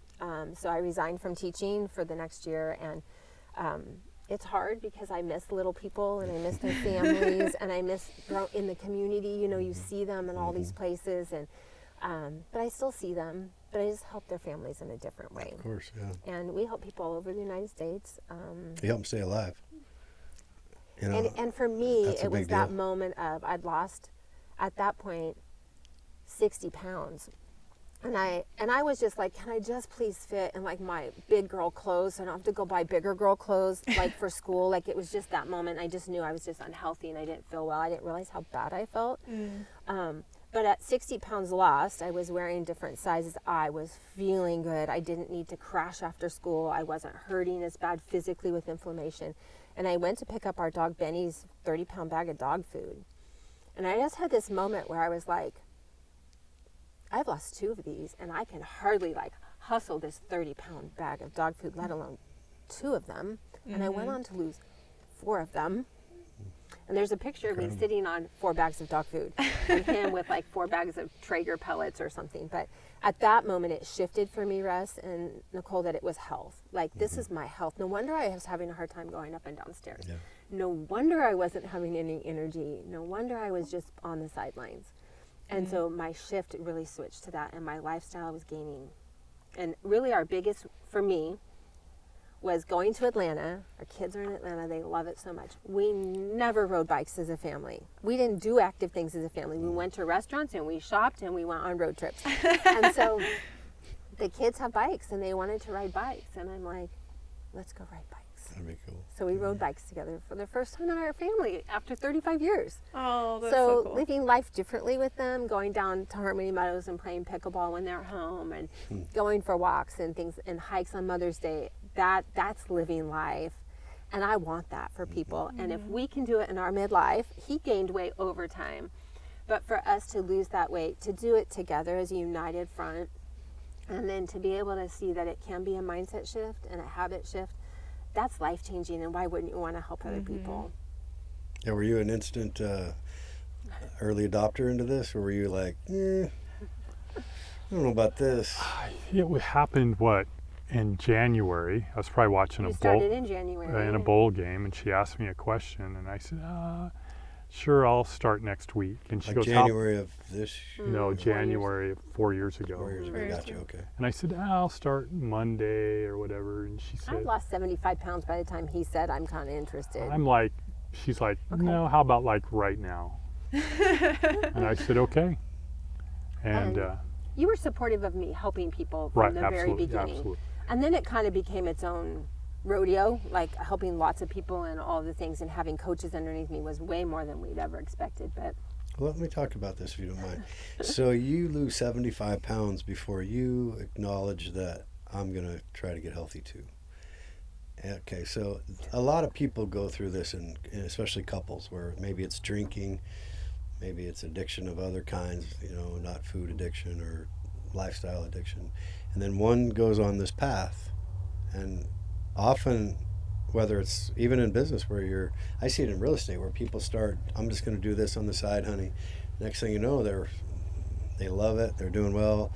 So I resigned from teaching for the next year, and it's hard because I miss little people, and I miss their families, and I miss in the community. You see them in all these places, and but I still see them, but I just help their families in a different way. Of course, yeah. And we help people all over the United States. You help them stay alive. And for me, it was that deal. moment of I'd lost, at that point, 60 pounds. And I was just like, can I just please fit in like my big girl clothes? So I don't have to go buy bigger girl clothes like for school. Like it was just that moment. I just knew I was just unhealthy and I didn't feel well. I didn't realize how bad I felt. But at 60 pounds lost, I was wearing different sizes. I was feeling good. I didn't need to crash after school. I wasn't hurting as bad physically with inflammation. And I went to pick up our dog Benny's 30-pound bag of dog food. And I just had this moment where I was like, I've lost 2 of these, and I can hardly like hustle this 30-pound bag of dog food, let alone 2 of them. And I went on to lose 4 of them. And there's a picture of me sitting on 4 bags of dog food and him with like 4 bags of Traeger pellets or something. But at that moment, it shifted for me, Russ and Nicole, that it was health. Like, this is my health. No wonder I was having a hard time going up and downstairs. Yeah. No wonder I wasn't having any energy. No wonder I was just on the sidelines. And so my shift really switched to that, and my lifestyle was gaining. And really our biggest, for me, was going to Atlanta. Our kids are in Atlanta. They love it so much. We never rode bikes as a family. We didn't do active things as a family. We went to restaurants and we shopped and we went on road trips. And so the kids have bikes and they wanted to ride bikes. And I'm like, let's go ride bikes. That'd be cool. So we rode bikes together for the first time in our family after 35 years. Oh, that's so cool. Living life differently with them, going down to Harmony Meadows and playing pickleball when they're home, and going for walks and things and hikes on Mother's Day. That's living life, and I want that for people. And if we can do it in our midlife, he gained weight over time, but for us to lose that weight, to do it together as a united front, and then to be able to see that it can be a mindset shift and a habit shift, that's life-changing. And why wouldn't you want to help other people? Yeah, were you an instant early adopter into this, or were you like, I don't know about this? It happened, in January. I was probably watching You started in January. in a bowl game, and she asked me a question, and I said, sure, I'll start next week. And she Like goes, January of this? No, January of 4 years ago. 4 years ago, gotcha, okay. And I said, I'll start Monday or whatever. And she I said, lost 75 pounds by the time he said, I'm kind of interested. she's like, no, how about like right now? And I said, okay. And you were supportive of me helping people from the very beginning. Absolutely. And then it kind of became its own rodeo, like helping lots of people and all the things, and having coaches underneath me was way more than we'd ever expected. But Well, let me talk about this if you don't mind. So you lose 75 pounds before you acknowledge that I'm going to try to get healthy too. Okay, so a lot of people go through this, and especially couples, where maybe it's drinking, maybe it's addiction of other kinds, not food addiction or lifestyle addiction. And then one goes on this path, and often, whether it's even in business where I see it in real estate where people start, I'm just going to do this on the side, honey. Next thing you know, they love it, they're doing well,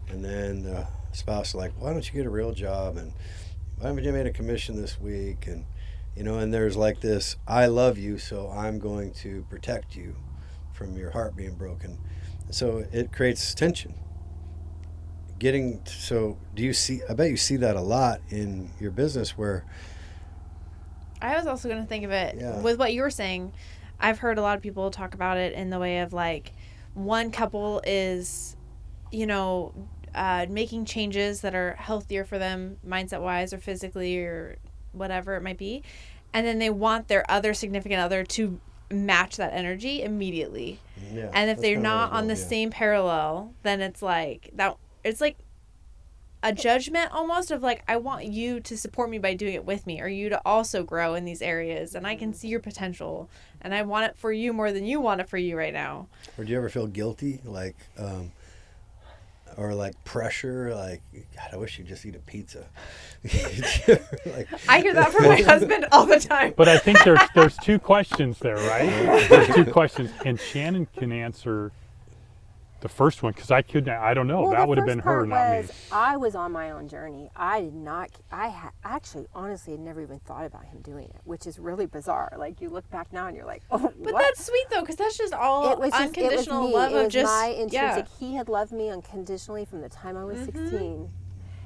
and then the spouse is like, why don't you get a real job, and why haven't you made a commission this week, and and there's like this, I love you, so I'm going to protect you from your heart being broken. So it creates tension. So do you see, I bet you see that a lot in your business where I was also going to think of it with what you were saying. I've heard a lot of people talk about it in the way of like one couple is, making changes that are healthier for them mindset wise or physically or whatever it might be. And then they want their other significant other to match that energy immediately. Yeah, and if they're not on the same parallel, then it's like that. It's like a judgment almost of like, I want you to support me by doing it with me, or you to also grow in these areas, and I can see your potential, and I want it for you more than you want it for you right now. Or do you ever feel guilty, or like pressure, like, God, I wish you'd just eat a pizza? I hear that from my husband all the time. But I think there's 2 questions there, right? There's 2 questions, and Shannon can answer the first one, because I don't know. Well, that would have been her, not me. I was on my own journey. I actually, honestly, had never even thought about him doing it, which is really bizarre. Like, you look back now and you're like, oh, but that's sweet, though, because that's just all unconditional love of just... my intrinsic. He had loved me unconditionally from the time I was 16.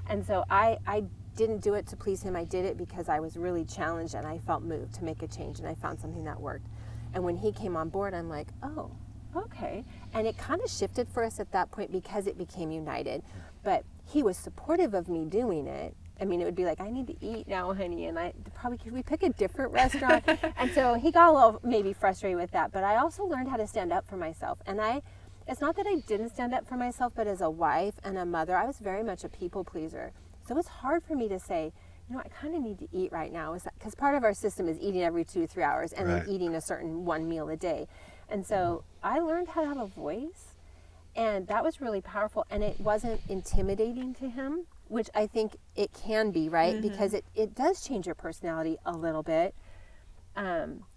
And so I didn't do it to please him. I did it because I was really challenged, and I felt moved to make a change, and I found something that worked. And when he came on board, I'm like, oh, okay. And it kind of shifted for us at that point because it became united. But he was supportive of me doing it. I mean, it would be like, I need to eat now, honey, and could we pick a different restaurant? And so he got a little maybe frustrated with that. But I also learned how to stand up for myself. And it's not that I didn't stand up for myself, but as a wife and a mother, I was very much a people pleaser. So it's hard for me to say, you know, I kind of need to eat right now, is because part of our system is eating every 2 to 3 hours and Right. then eating a certain one meal a day. And so I learned how to have a voice, and that was really powerful, and it wasn't intimidating to him, which I think it can be, right? Because it does change your personality a little bit.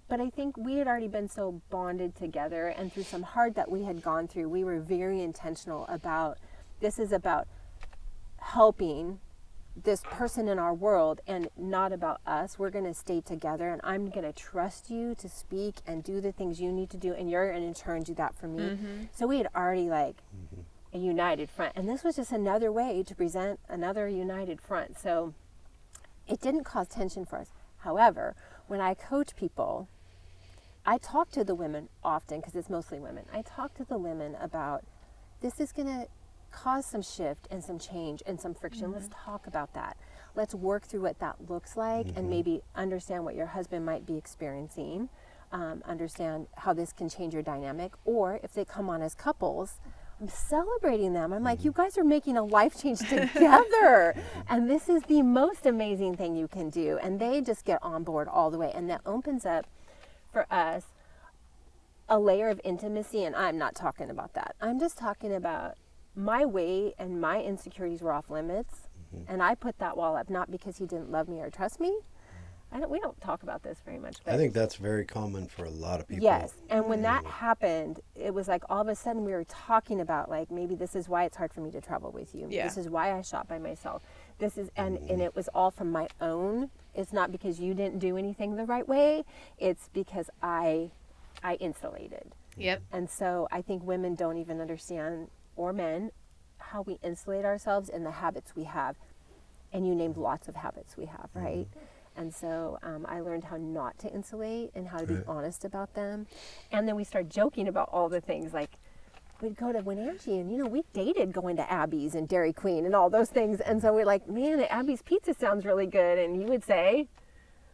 But I think we had already been so bonded together, and through some hard that we had gone through, we were very intentional about, this is about helping this person in our world and not about us. We're going to stay together, and I'm going to trust you to speak and do the things you need to do, and you're going to in turn do that for me. So we had already like a united front, and this was just another way to present another united front. So it didn't cause tension for us. However, when I coach people, I talk to the women often, because it's mostly women. I talk to the women about, this is going to cause some shift and some change and some friction. Let's talk about that. Let's work through what that looks like, and maybe understand what your husband might be experiencing, understand how this can change your dynamic. Or if they come on as couples, I'm celebrating them. I'm like, you guys are making a life change together. And this is the most amazing thing you can do. And they just get on board all the way. And that opens up for us a layer of intimacy. And I'm not talking about that. I'm just talking about my weight and my insecurities were off limits. And I put that wall up, not because he didn't love me or trust me. We don't talk about this very much. But I think that's very common for a lot of people. yes. And when that happened, it was like all of a sudden we were talking about, like, maybe this is why it's hard for me to travel with you. Yeah. This is why I shop by myself. This is, and it was all from my own. It's not because you didn't do anything the right way. It's because I insulated. Yep. And so I think women don't even understand, or men, how we insulate ourselves in the habits we have. And you named lots of habits we have, right? And so I learned how not to insulate and how to be honest about them. And then we started joking about all the things, like we'd go to Wenatchee and, you know, we dated going to Abby's and Dairy Queen and all those things. And so we're like, man, Abby's pizza sounds really good. And he would say,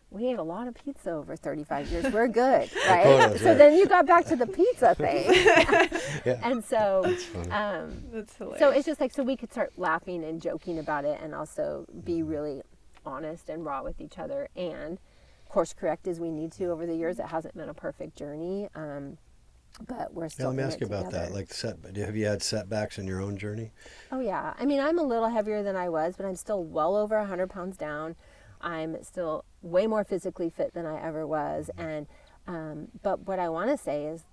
we ate a lot of pizza over 35 years. We're good, right? Quotas, So right. then you got back to the pizza thing. And so, That's hilarious. so it's just like, so we could start laughing and joking about it, and also be really honest and raw with each other, and course correct as we need to over the years. It hasn't been a perfect journey, but we're Yeah, still let me in ask it you about together. that. Like, have you had setbacks in your own journey? Oh yeah. I mean, I'm a little heavier than I was, but I'm still well over 100 pounds down. I'm still way more physically fit than I ever was. And, but what I want to say is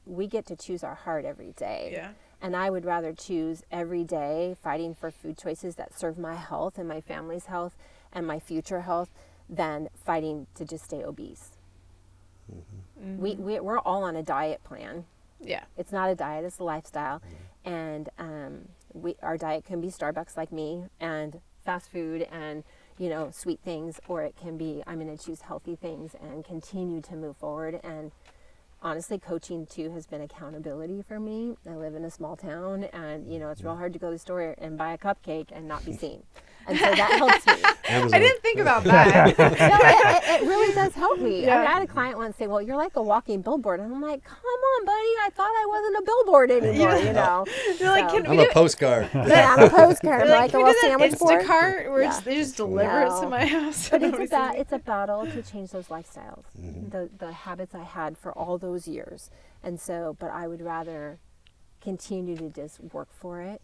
we get to choose our heart every day. Yeah. And I would rather choose every day fighting for food choices that serve my health and my family's health and my future health than fighting to just stay obese. We're all on a diet plan. Yeah. It's not a diet, it's a lifestyle. And our diet can be Starbucks like me, and fast food and, you know, sweet things, or it can be, I'm going to choose healthy things and continue to move forward. And honestly, coaching too has been accountability for me. I live in a small town, and, you know, it's real hard to go to the store and buy a cupcake and not be seen. And so that helps me. Amazon. I didn't think about that. No, it really does help me. Yeah. I had a client once say, well, you're like a walking billboard. And I'm like, come on, buddy. I thought I wasn't a billboard anymore, you know. You're like, So- can I'm we a do postcard. yeah, I'm a postcard. I'm You're like a can we little do sandwich that board. Instacart where Yeah. they just deliver it to No. my house? But Nobody sees it. it's a battle to change those lifestyles, the habits I had for all those years. And so, but I would rather continue to just work for it.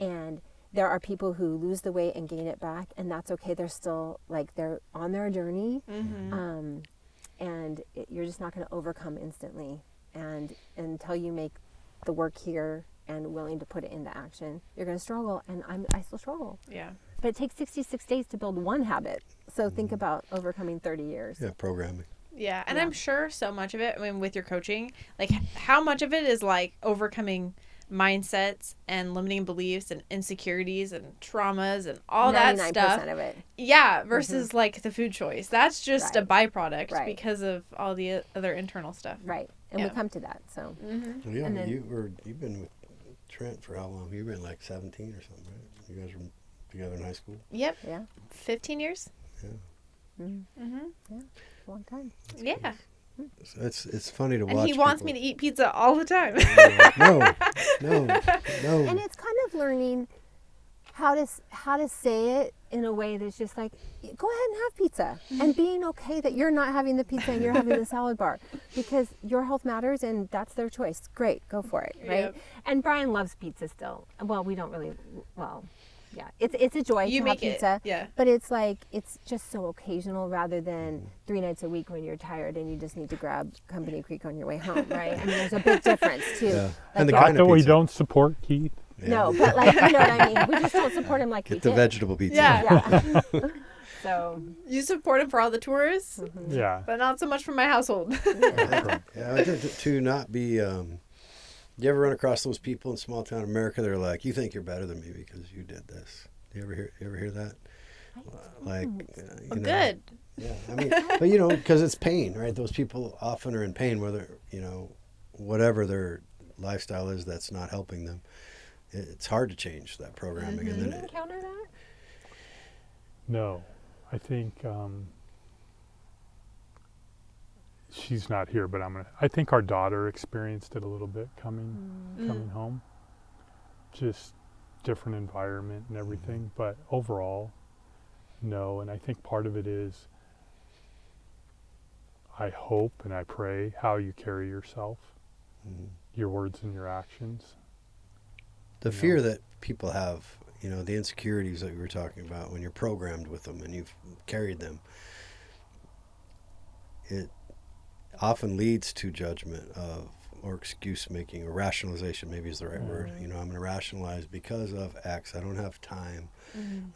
And there are people who lose the weight and gain it back, and that's okay. They're still, like, they're on their journey. And you're just not going to overcome instantly. And until you make the work here and willing to put it into action, you're going to struggle. And I still struggle. Yeah. But it takes 66 days to build one habit. So think about overcoming 30 years. Yeah, programming. Yeah, and Yeah. I'm sure so much of it, I mean, with your coaching, like how much of it is like overcoming mindsets and limiting beliefs and insecurities and traumas and all that 99% stuff. of it. Yeah, versus like the food choice. That's just a byproduct Right. because of all the other internal stuff. Right. And Yeah. we come to that. So Well, yeah, And then- you've been with Trent for how long? You've been like 17 or something, right? You guys were together in high school? Yep. yeah, 15 years. long time. Yeah. So it's funny to watch. And he wants me to eat pizza all the time. No. And it's kind of learning how to say it in a way that's just like, go ahead and have pizza, and being okay that you're not having the pizza and you're having the salad bar, because your health matters and that's their choice. Great, go for it, right? Yep. And Bryan loves pizza still. Well, we don't really. Well, yeah, it's a joy You to make have pizza. it, yeah. But it's like, it's just so occasional rather than 3 nights a week when you're tired and you just need to grab Company Creek on your way home, right? I mean, there's a big difference too. Yeah. Like, And the Not kind that of we pizza. don't support Keith. Yeah. no, but like, you know what I mean? We just don't support him like Get we the did. vegetable pizza. Yeah. Yeah. So, You support him for all the tourists, Yeah. but not so much for my household. Yeah, to not be. You ever run across those people in small town America? They're like, "You think you're better than me because you did this." You ever hear that? Like, you know, Good. Yeah, I mean, but you know, because it's pain, right? Those people often are in pain, whether whatever their lifestyle is that's not helping them. It's hard to change that programming, and do you then encounter that? No, I think she's not here, but I think our daughter experienced it a little bit coming home. Just different environment and everything, but overall, no. And I think part of it is, I hope and I pray how you carry yourself, your words and your actions. the fear that people have, the insecurities that we were talking about, when you're programmed with them and you've carried them, it often leads to judgment or excuse making, or rationalization maybe is the right word. I'm going to rationalize because of X. I don't have time.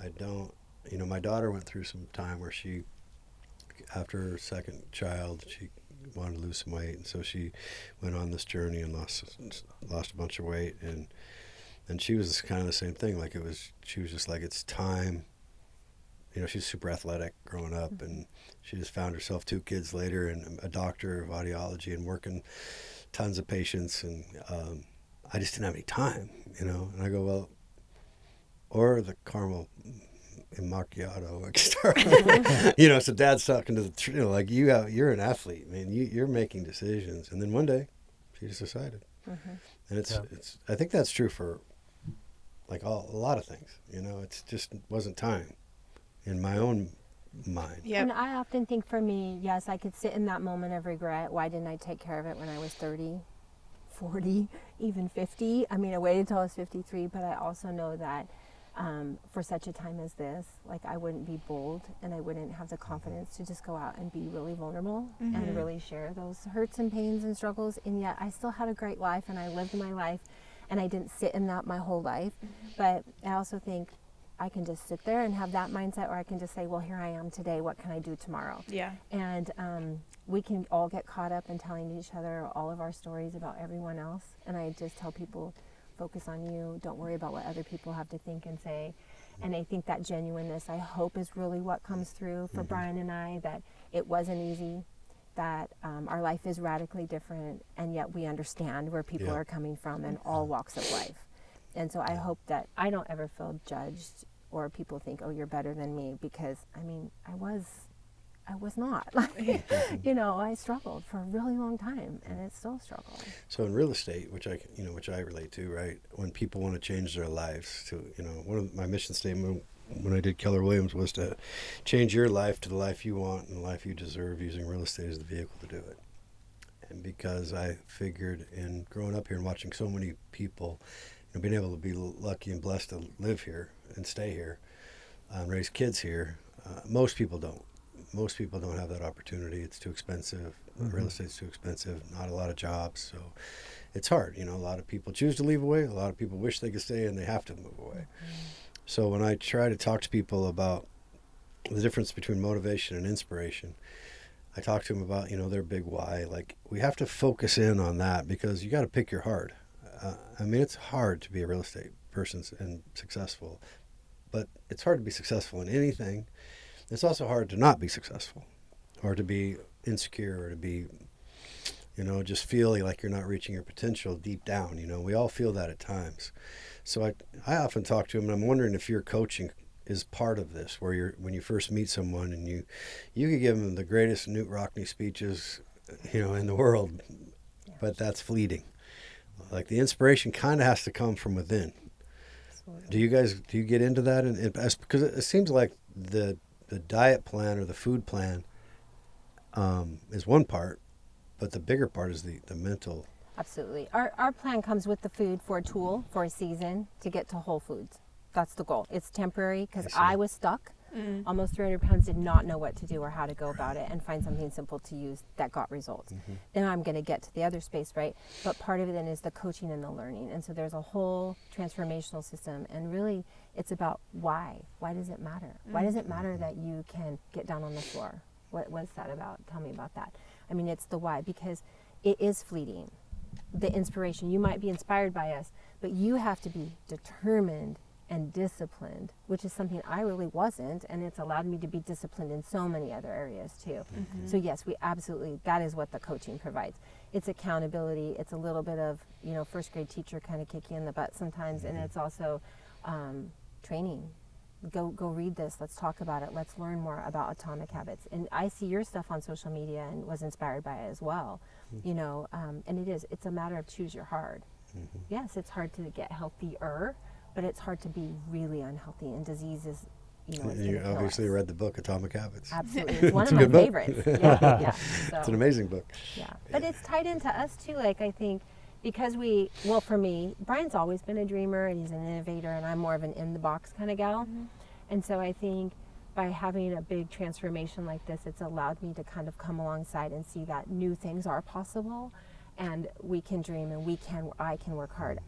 I don't, my daughter went through some time where she, after her second child, she wanted to lose some weight, and so she went on this journey and lost a bunch of weight, and she was kind of the same thing. Like she was just like, it's time. She's super athletic growing up, and she just found herself 2 kids later and a doctor of audiology and working tons of patients, and I just didn't have any time, And I go, well, or the caramel macchiato extra. So Dad's talking to the, like you're an athlete, man. You're making decisions, and then one day, she just decided, and it's I think that's true for like a lot of things. It's just wasn't time in my own mind. Yep. And I often think for me, yes, I could sit in that moment of regret. Why didn't I take care of it when I was 30, 40, even 50? I mean, I waited till I was 53, but I also know that for such a time as this, like I wouldn't be bold and I wouldn't have the confidence to just go out and be really vulnerable and really share those hurts and pains and struggles. And yet I still had a great life and I lived my life and I didn't sit in that my whole life. But I also think I can just sit there and have that mindset, or I can just say, well, here I am today. What can I do tomorrow? Yeah. And we can all get caught up in telling each other all of our stories about everyone else. And I just tell people, focus on you. Don't worry about what other people have to think and say. And I think that genuineness, I hope, is really what comes through for Bryan and I, that it wasn't easy, that our life is radically different, and yet we understand where people are coming from in all walks of life. And so I hope that I don't ever feel judged or people think, oh, you're better than me, because, I mean, I was not. I struggled for a really long time, and it's still a struggle. So in real estate, which I relate to, right? When people want to change their lives to, one of my mission statement when I did Keller Williams was to change your life to the life you want and the life you deserve, using real estate as the vehicle to do it. And because I figured, in growing up here and watching so many people, being able to be lucky and blessed to live here and stay here, raise kids here, most people don't. Most people don't have that opportunity. It's too expensive. Real estate's too expensive. Not a lot of jobs. So it's hard. A lot of people choose to leave away. A lot of people wish they could stay, and they have to move away. So when I try to talk to people about the difference between motivation and inspiration, I talk to them about, their big why. Like, we have to focus in on that, because you got to pick your heart. It's hard to be a real estate person and successful, but it's hard to be successful in anything. It's also hard to not be successful, or to be insecure, or to be, just feeling like you're not reaching your potential deep down. We all feel that at times. So I often talk to them, and I'm wondering if your coaching is part of this, where when you first meet someone and you could give them the greatest Newt Rockney speeches, in the world, but that's fleeting. Like, the inspiration kind of has to come from within. Absolutely. Do you get into that? Because it seems like the diet plan or the food plan is one part, but the bigger part is the mental. Absolutely. Our plan comes with the food for a tool, for a season, to get to whole foods. That's the goal. It's temporary because I was stuck. Almost 300 pounds, did not know what to do or how to go about it, and find something simple to use that got results. Then I'm going to get to the other space, right? But part of it then is the coaching and the learning. And so there's a whole transformational system. And really, it's about why. Why does it matter? Why does it matter that you can get down on the floor? What's that about? Tell me about that. I mean, it's the why, because it is fleeting. The inspiration, you might be inspired by us, but you have to be determined and disciplined, which is something I really wasn't, and it's allowed me to be disciplined in so many other areas too. So yes, we absolutely, that is what the coaching provides. It's accountability, it's a little bit of, first grade teacher kind of kick you in the butt sometimes, and it's also training. Go read this, let's talk about it, let's learn more about atomic habits. And I see your stuff on social media and was inspired by it as well. And it's a matter of choose your hard. Yes, it's hard to get healthier, but it's hard to be really unhealthy, and disease is, And you obviously read the book Atomic Habits. Absolutely. It's one of my favorites. Yeah. So, it's an amazing book. Yeah. But it's tied into us too, I think, because for me, Bryan's always been a dreamer and he's an innovator, and I'm more of an in the box kind of gal. And so I think by having a big transformation like this, it's allowed me to kind of come alongside and see that new things are possible. And we can dream, and I can work hard.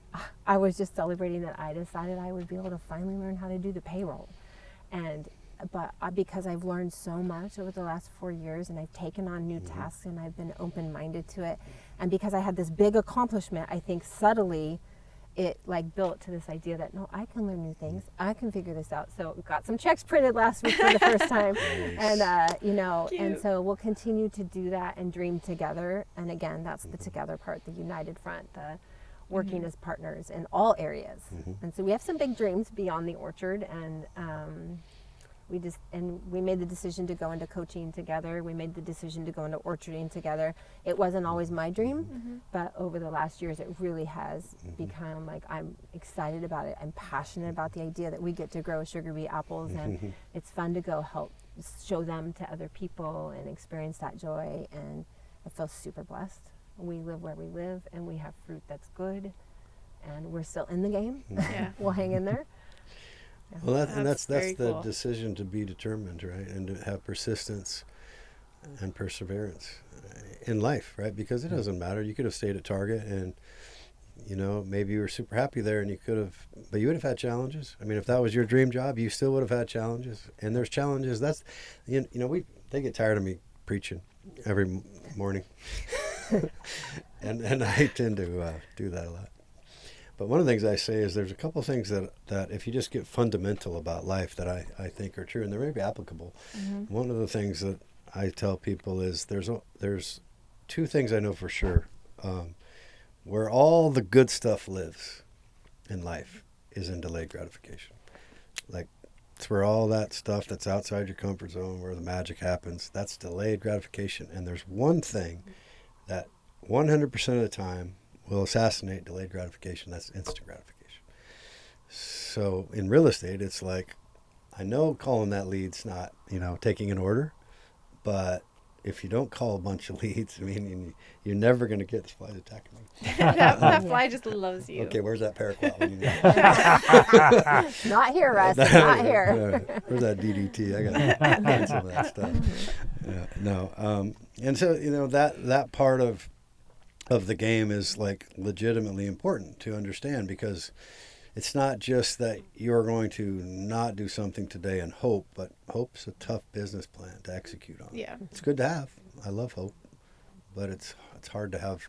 I was just celebrating that I decided I would be able to finally learn how to do the payroll. But because I've learned so much over the last 4 years, and I've taken on new tasks, and I've been open-minded to it. And because I had this big accomplishment, I think subtly it built to this idea that, no, I can learn new things. I can figure this out. So got some checks printed last week for the first time. And, and so we'll continue to do that and dream together. And again, that's the together part, the united front, the working as partners in all areas. And so we have some big dreams beyond the orchard, and we made the decision to go into coaching together. We made the decision to go into orcharding together. It wasn't always my dream, but over the last years, it really has become I'm excited about it. I'm passionate about the idea that we get to grow sugar beet apples, and it's fun to go help show them to other people and experience that joy. And I feel super blessed. We live where we live, and we have fruit that's good, and we're still in the game. We'll hang in there. Well, that's very the cool. decision to be determined, right? And to have persistence and perseverance in life, right? Because it doesn't matter. You could have stayed at Target, and maybe you were super happy there, and but you would have had challenges. I mean, if that was your dream job, you still would have had challenges. And there's challenges. That's they get tired of me preaching every morning, and I tend to do that a lot. But one of the things I say is there's a couple of things that if you just get fundamental about life that I think are true, and they're maybe applicable. One of the things that I tell people is there's two things I know for sure. Where all the good stuff lives in life is in delayed gratification. It's where all that stuff that's outside your comfort zone, where the magic happens, that's delayed gratification. And there's one thing that 100% of the time will assassinate delayed gratification. That's instant gratification. So in real estate, it's I know calling that lead's not, taking an order, but if you don't call a bunch of leads, you're never going to get this fly's attacking me. that fly just loves you. Okay, where's that paraquat? Not here, Russ. Not here. Where's that DDT? I got to find some of that stuff. And so that part of the game is legitimately important to understand, because it's not just that you're going to not do something today and hope, but hope's a tough business plan to execute on. Yeah. It's good to have. I love hope, but it's hard to have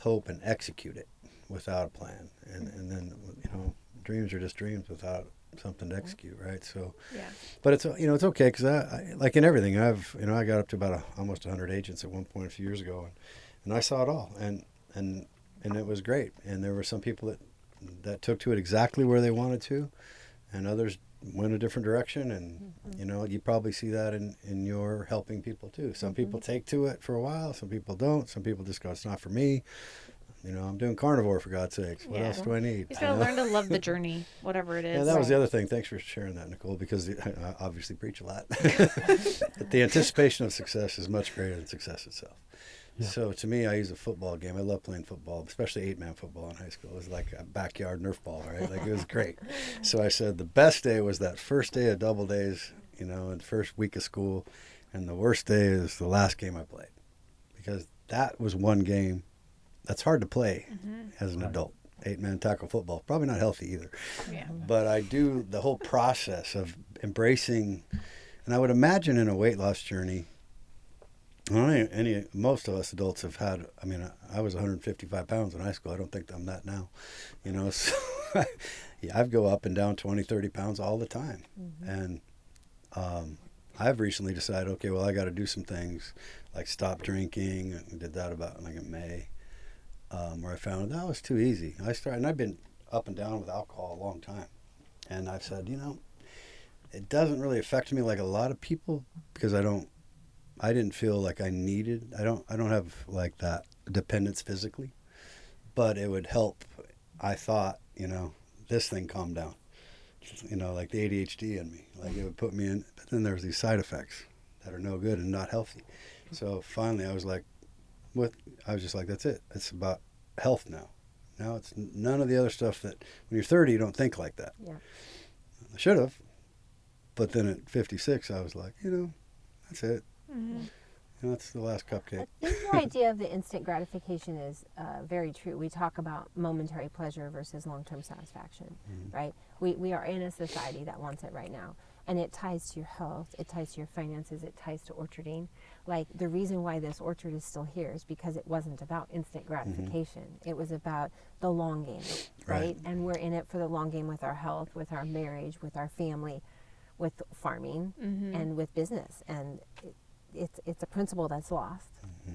hope and execute it without a plan. And then dreams are just dreams without something to execute, right? So but it's it's okay, because I like in everything I got up to about almost 100 agents at one point a few years ago, and I saw it all, and it was great. And there were some people that took to it exactly where they wanted to, and others went a different direction. And you probably see that in your helping people too. Some people take to it for a while, some people don't, some people just go, it's not for me. I'm doing carnivore for God's sakes. What else do I need? You just gotta learn to love the journey, whatever it is. Yeah, that was the other thing. Thanks for sharing that, Nicole, because I obviously preach a lot. But the anticipation of success is much greater than success itself. Yeah. So to me, I use a football game. I love playing football, especially 8-man football in high school. It was like a backyard Nerf ball, right? Like, it was great. So I said the best day was that first day of double days, and the first week of school, and the worst day is the last game I played, because that was one game that's hard to play as an adult. 8-man tackle football, probably not healthy either. Yeah. But I do the whole process of embracing, and I would imagine in a weight loss journey, most of us adults have had. I mean, I was 155 pounds in high school. I don't think I'm that now. So I go up and down 20, 30 pounds all the time. And I've recently decided, okay, well, I got to do some things like stop drinking. I did that about like in May, where I found that was too easy. And I've been up and down with alcohol a long time. And I've said, it doesn't really affect me like a lot of people, because I didn't feel like I needed. I don't have like that dependence physically, but it would help. I thought, this thing calm down. Like the ADHD in me, like it would put me in. But then there's these side effects that are no good and not healthy. So finally, I was just like, that's it. It's about health now. Now it's none of the other stuff that when you're 30 you don't think like that. Yeah. I should have, but then at 56 I was like, that's it. That's the last cupcake. I think your idea of the instant gratification is very true. We talk about momentary pleasure versus long-term satisfaction, right? We are in a society that wants it right now. And it ties to your health, it ties to your finances, it ties to orcharding. Like, the reason why this orchard is still here is because it wasn't about instant gratification. It was about the long game, right? And we're in it for the long game with our health, with our marriage, with our family, with farming, and with business. And it's a principle that's lost,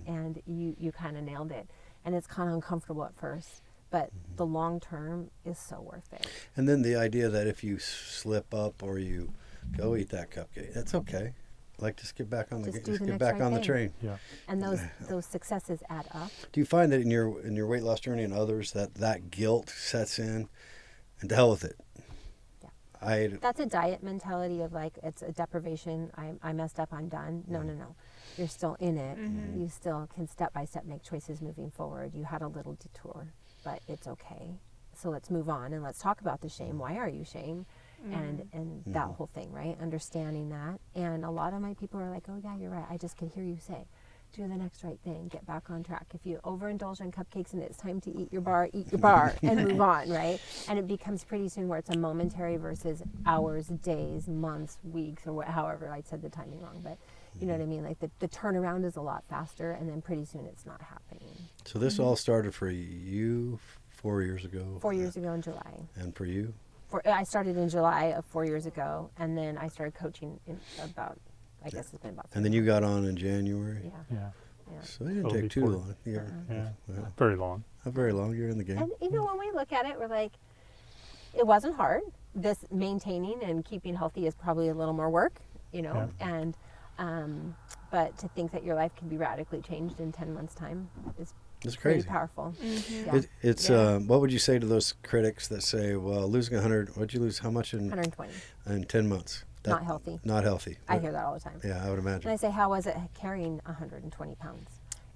and you kind of nailed it. And it's kind of uncomfortable at first, but the long term is so worth it. And then the idea that if you slip up or you go eat that cupcake, that's okay. Like, just get back on the train. Yeah. And those successes add up. Do you find that in your weight loss journey and others that guilt sets in, and to hell with it? That's a diet mentality of like, it's a deprivation. I messed up, I'm done. No. You're still in it. You still can step by step make choices moving forward. You had a little detour, but it's okay. So let's move on and let's talk about the shame. Why are you shamed? And that whole thing, right? Understanding that. And a lot of my people are like, oh yeah, you're right. I just could hear you say, do the next right thing, get back on track. If you overindulge on cupcakes and it's time to eat your bar and move on, right? And it becomes pretty soon where it's a momentary versus hours, days, months, weeks, or however I said the timing wrong, but you know what I mean? Like the turnaround is a lot faster, and then pretty soon it's not happening. So this all started for you 4 years ago? 4 years ago in July. And for you? I started in July of 4 years ago, and then I started coaching in about, I guess it's been about 3 And then you got on in January? Yeah. So it didn't take too long. Yeah, very long. Not very long. You're in the game. And when we look at it, we're like, it wasn't hard. This maintaining and keeping healthy is probably a little more work, and but to think that your life can be radically changed in 10 months' time is it's pretty crazy. powerful. It's what would you say to those critics that say, well, losing 100, what'd you lose? How much in 120 in 10 months? Not healthy. Not healthy. I hear that all the time. Yeah, I would imagine. And I say, how was it carrying 120 pounds?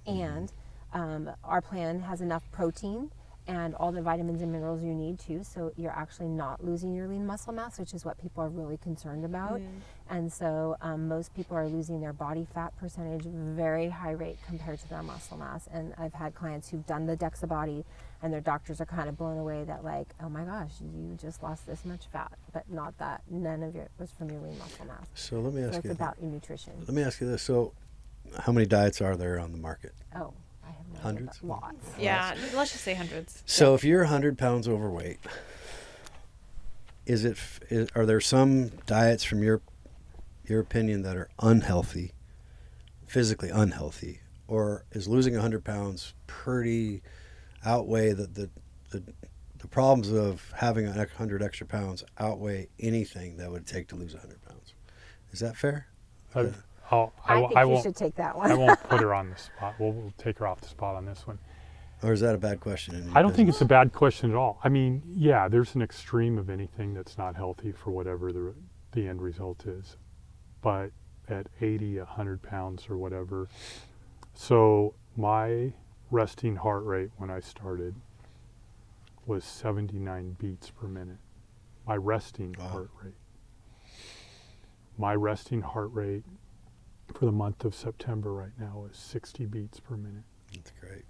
And our plan has enough protein and all the vitamins and minerals you need too, so you're actually not losing your lean muscle mass, which is what people are really concerned about. And so most people are losing their body fat percentage very high rate compared to their muscle mass. And I've had clients who've done the DEXA body, and their doctors are kind of blown away that like, oh my gosh, you just lost this much fat, but not that none of it was from your lean muscle mass. So let me ask you. It's about your nutrition. Let me ask you this. So how many diets are there on the market? Oh, I have no Hundreds? idea, lots. Yeah, let's just say hundreds. So if you're 100 pounds overweight, are there some diets from your opinion that are unhealthy, physically unhealthy, or is losing 100 pounds pretty outweigh the problems of having 100 extra pounds outweigh anything that would take to lose 100 pounds? Is that fair? I think you should take that one. I won't put her on the spot. We'll take her off the spot on this one. Or is that a bad question? I don't think it's a bad question at all. I mean, yeah, there's an extreme of anything that's not healthy for whatever the end result is. But at 80, 100 pounds or whatever. So my resting heart rate when I started was 79 beats per minute. My resting heart rate. My resting heart rate for the month of September right now is 60 beats per minute. That's great.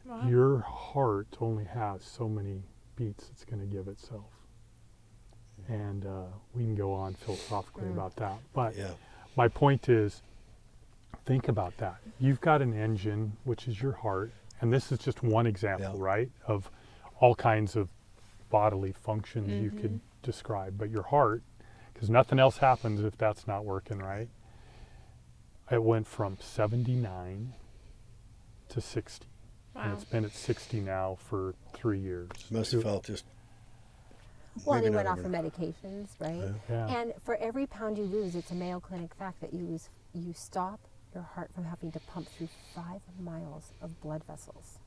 Wow. Your heart only has so many beats it's going to give itself. And we can go on philosophically about that. But my point is, think about that. You've got an engine, which is your heart, and this is just one example, right, of all kinds of bodily functions you could describe. But your heart, because nothing else happens if that's not working right, it went from 79 to 60. Wow. And it's been at 60 now for 3 years. Must have felt just... Well, maybe they went not off of medications, right? Yeah. And for every pound you lose, it's a Mayo Clinic fact that you stop your heart from having to pump through 5 miles of blood vessels.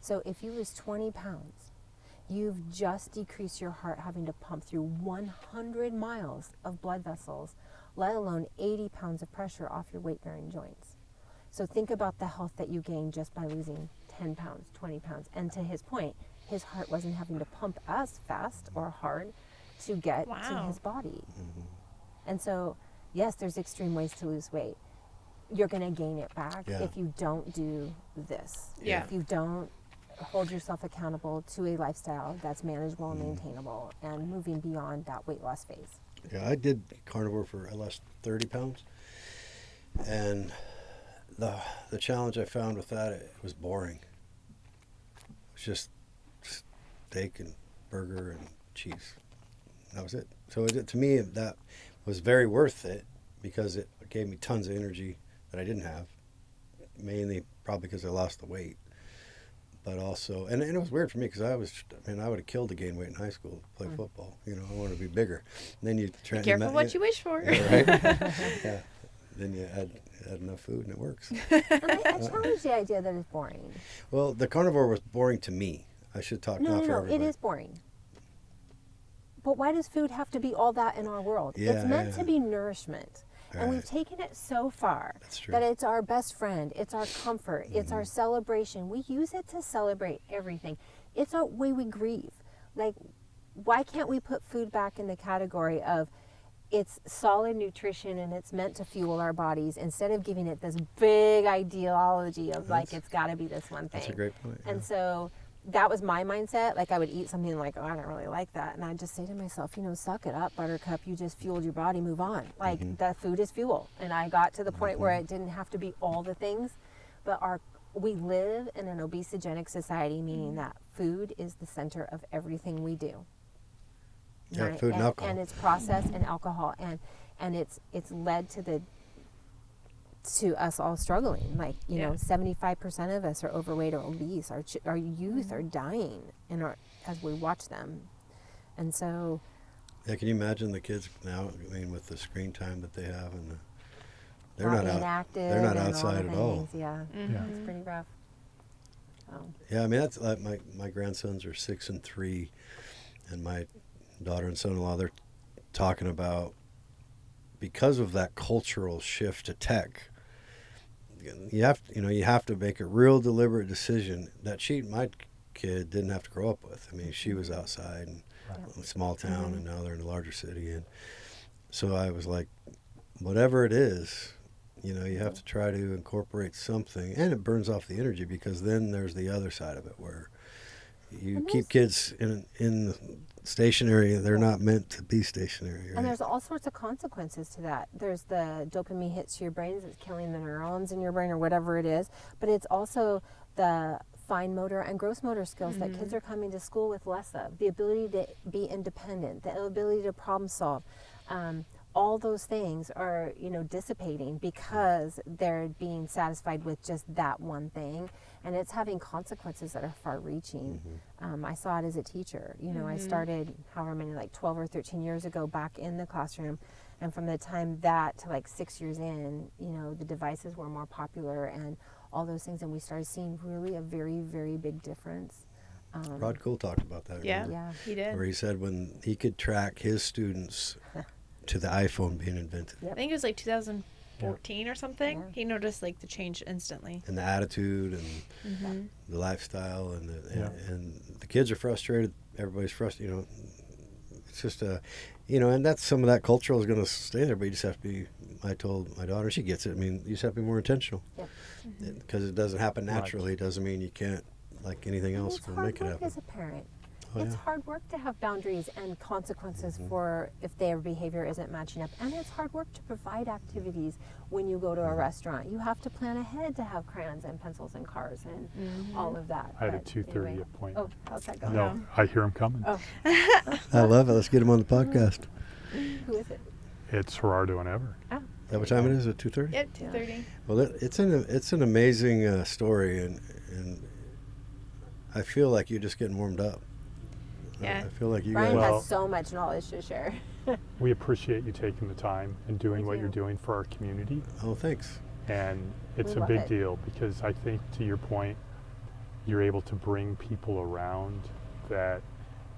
So if you lose 20 pounds, you've just decreased your heart having to pump through 100 miles of blood vessels, let alone 80 pounds of pressure off your weight-bearing joints. So think about the health that you gain just by losing 10 pounds, 20 pounds. And to his point, his heart wasn't having to pump as fast or hard to get to his body. And so, yes, there's extreme ways to lose weight. You're going to gain it back if you don't do this. Yeah. If you don't hold yourself accountable to a lifestyle that's manageable and maintainable and moving beyond that weight loss phase. Yeah, I did carnivore I lost 30 pounds. And the challenge I found with that, it was boring. It was just steak and burger and cheese. That was it. So to me, that was very worth it because it gave me tons of energy that I didn't have, mainly probably because I lost the weight. But also, and it was weird for me because I would have killed to gain weight in high school to play football. You know, I wanted to be bigger. And then you Be careful what you wish for. Yeah, right? Yeah. Then you add enough food and it works. I challenge the idea that it's boring. Well, the carnivore was boring to me. I should talk not for everybody. It is boring. But why does food have to be all that in our world? Yeah, it's meant to be nourishment. And we've taken it so far that it's our best friend, it's our comfort, it's our celebration. We use it to celebrate everything. It's our way we grieve. Like, why can't we put food back in the category of it's solid nutrition and it's meant to fuel our bodies instead of giving it this big ideology of like it's got to be this one thing. That's a great point. And so that was my mindset. Like I would eat something like, oh, I don't really like that. And I'd just say to myself, suck it up, Buttercup. You just fueled your body. Move on. Like that food is fuel. And I got to the point where it didn't have to be all the things, but we live in an obesogenic society, meaning that food is the center of everything we do. Yeah, right? food and alcohol. And it's processed and alcohol. And it's led to us all struggling. Like, 75% of us are overweight or obese. Our youth are dying as we watch them. And so... Yeah, can you imagine the kids now, with the screen time that they have and they're not inactive. They're not outside at all. Yeah. It's pretty rough. So. Yeah, that's like my grandsons are 6 and 3, and my daughter and son-in-law, they're talking about, because of that cultural shift to tech, you have to make a real deliberate decision that my kid didn't have to grow up with. She was outside in a small town, and now they're in a larger city, and so I was like, whatever it is, you have to try to incorporate something, and it burns off the energy, because then there's the other side of it where you keep kids in stationary. They're not meant to be stationary. Right? And there's all sorts of consequences to that. There's the dopamine hits to your brains. It's killing the neurons in your brain or whatever it is. But it's also the fine motor and gross motor skills that kids are coming to school with less of. The ability to be independent, the ability to problem solve. All those things are, dissipating because they're being satisfied with just that one thing. And it's having consequences that are far-reaching. I saw it as a teacher. I started however many, 12 or 13 years ago back in the classroom. And from the time that to 6 years in, the devices were more popular and all those things, and we started seeing really a very, very big difference. Rod Cool talked about that. Yeah, remember? Yeah. he did. Where he said when he could track his students to the iPhone being invented. Yep. I think it was like 2014 or something. Yeah. He noticed like the change instantly. And the attitude and the lifestyle and Yeah. and the kids are frustrated. Everybody's frustrated. You know, it's just and that's some of that cultural is going to stay there. But you just have to be. I told my daughter, she gets it. I mean, you just have to be more intentional Yeah. because it doesn't happen Right. naturally. It doesn't mean you can't, like anything else, It's go hard make it work happen. as a parent. Oh, It's yeah. hard work to have boundaries and consequences for if their behavior isn't matching up. And it's hard work to provide activities when you go to a restaurant. You have to plan ahead to have crayons and pencils and cars and all of that. I had a But 2:30 anyway. appointment. Oh, how's that going? No, I hear him coming. Oh, I love it. Let's get him on the podcast. who is it? It's Gerardo and Ever. Oh, Is that what time it is? At 2:30? Yep, 2:30. Well, it's an amazing story, and I feel like you're just getting warmed up. Yeah. I feel like you Bryan guys. Well- has so much knowledge to share. We appreciate you taking the time and doing We what do. you're doing for our community. Oh, thanks. And it's We a love big it. deal because I think, to your point, you're able to bring people around that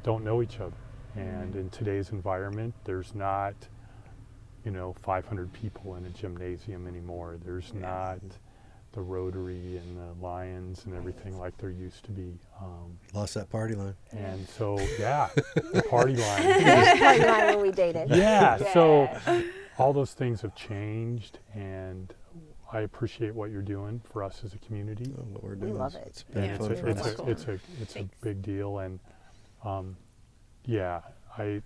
don't know each other. And in today's environment, there's not, 500 people in a gymnasium anymore. There's not the Rotary and the Lions and everything like there used to be. Lost that party line. And so, the party line. Bryan and I when we dated. Yeah, so all those things have changed, and I appreciate what you're doing for us as a community. What we're doing. love is- it. It's been Yeah, fun it's for a- us. It's a Thanks. big deal, and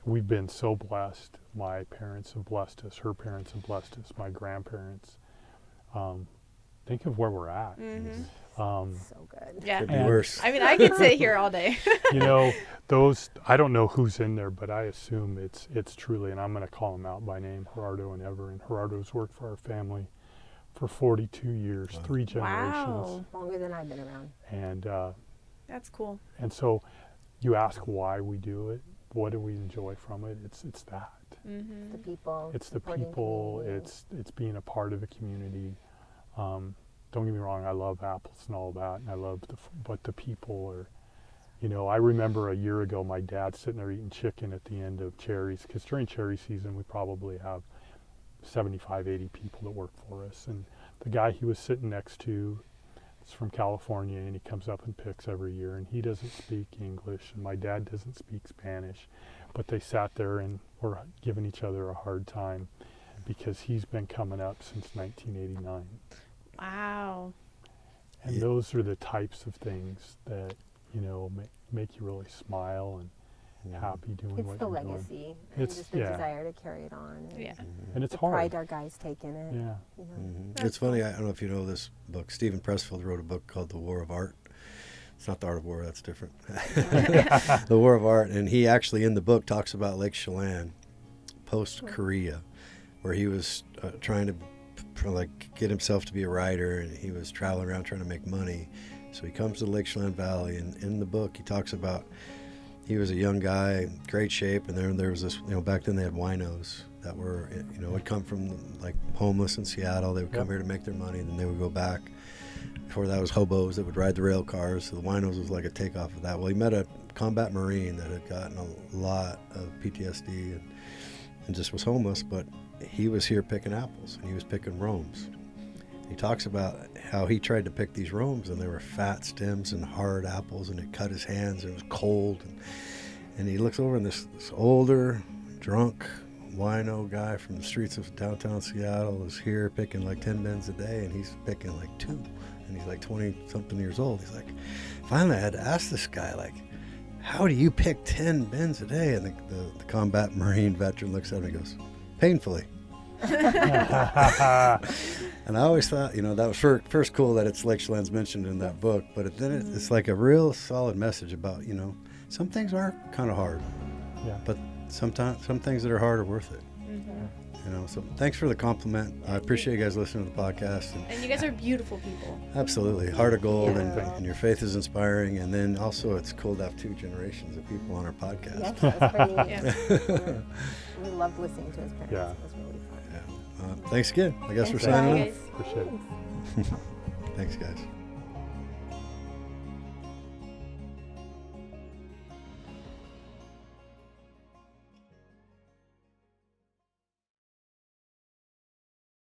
we've been so blessed. My parents have blessed us. Her parents have blessed us. My grandparents. Think of where we're at. So good. Yeah. Could be And- worse. I mean, I could sit here all day. Those, I don't know who's in there, but I assume it's truly, and I'm going to call them out by name, Gerardo and Ever. And Gerardo's worked for our family for 42 years, Wow. 3 generations. Wow. Longer than I've been around. That's cool. And so you ask why we do it, what do we enjoy from it? It's that. Mm-hmm. The people. It's the supporting people, community. it's being a part of a community. Don't get me wrong, I love apples and all that, and I love but the people are, I remember a year ago my dad sitting there eating chicken at the end of cherries, because during cherry season we probably have 75, 80 people that work for us, and the guy he was sitting next to is from California, and he comes up and picks every year, and he doesn't speak English, and my dad doesn't speak Spanish, but they sat there and were giving each other a hard time because he's been coming up since 1989. Wow. And those are the types of things that, make you really smile and happy doing It's what the you're doing. legacy and It's- just the yeah. desire to carry it on. And Yeah. And it's the hard. pride our guys take in it. Yeah. It's funny. I don't know if you know this book. Stephen Pressfield wrote a book called The War of Art. It's not The Art of War. That's different. The War of Art. And he actually, in the book, talks about Lake Chelan post-Korea, where he was trying to get himself to be a writer, and he was traveling around trying to make money. So he comes to the Lake Chelan Valley, and in the book he talks about he was a young guy, great shape, and there was this, back then they had winos that were, would come from like homeless in Seattle. They would come here to make their money, and then they would go back. Before that was hobos that would ride the rail cars. So the winos was like a takeoff of that. Well, he met a combat Marine that had gotten a lot of PTSD and just was homeless, but he was here picking apples, and he was picking romes. He talks about how he tried to pick these romes, and there were fat stems and hard apples, and it cut his hands, and it was cold. And he looks over, and this older, drunk wino guy from the streets of downtown Seattle is here picking like 10 bins a day, and he's picking like 2. And he's like 20-something years old. He's like, finally I had to ask this guy, like, how do you pick 10 bins a day? And the combat Marine veteran looks at him and goes, painfully. And I always thought, that was first cool that it's Lake Chelan's mentioned in that book, but then it's like a real solid message about, some things are kind of hard, but sometimes some things that are hard are worth it. So thanks for the compliment. I appreciate you guys listening to the podcast. And you guys are beautiful people. Absolutely. Heart of gold, and your faith is inspiring. And then also it's cool to have 2 generations of people on our podcast. Yes, that's pretty neat. Yeah. We loved listening to his parents. Yeah. It was really fun. Thanks again. I guess we're Thanks, signing guys. off. Appreciate it. Thanks, guys.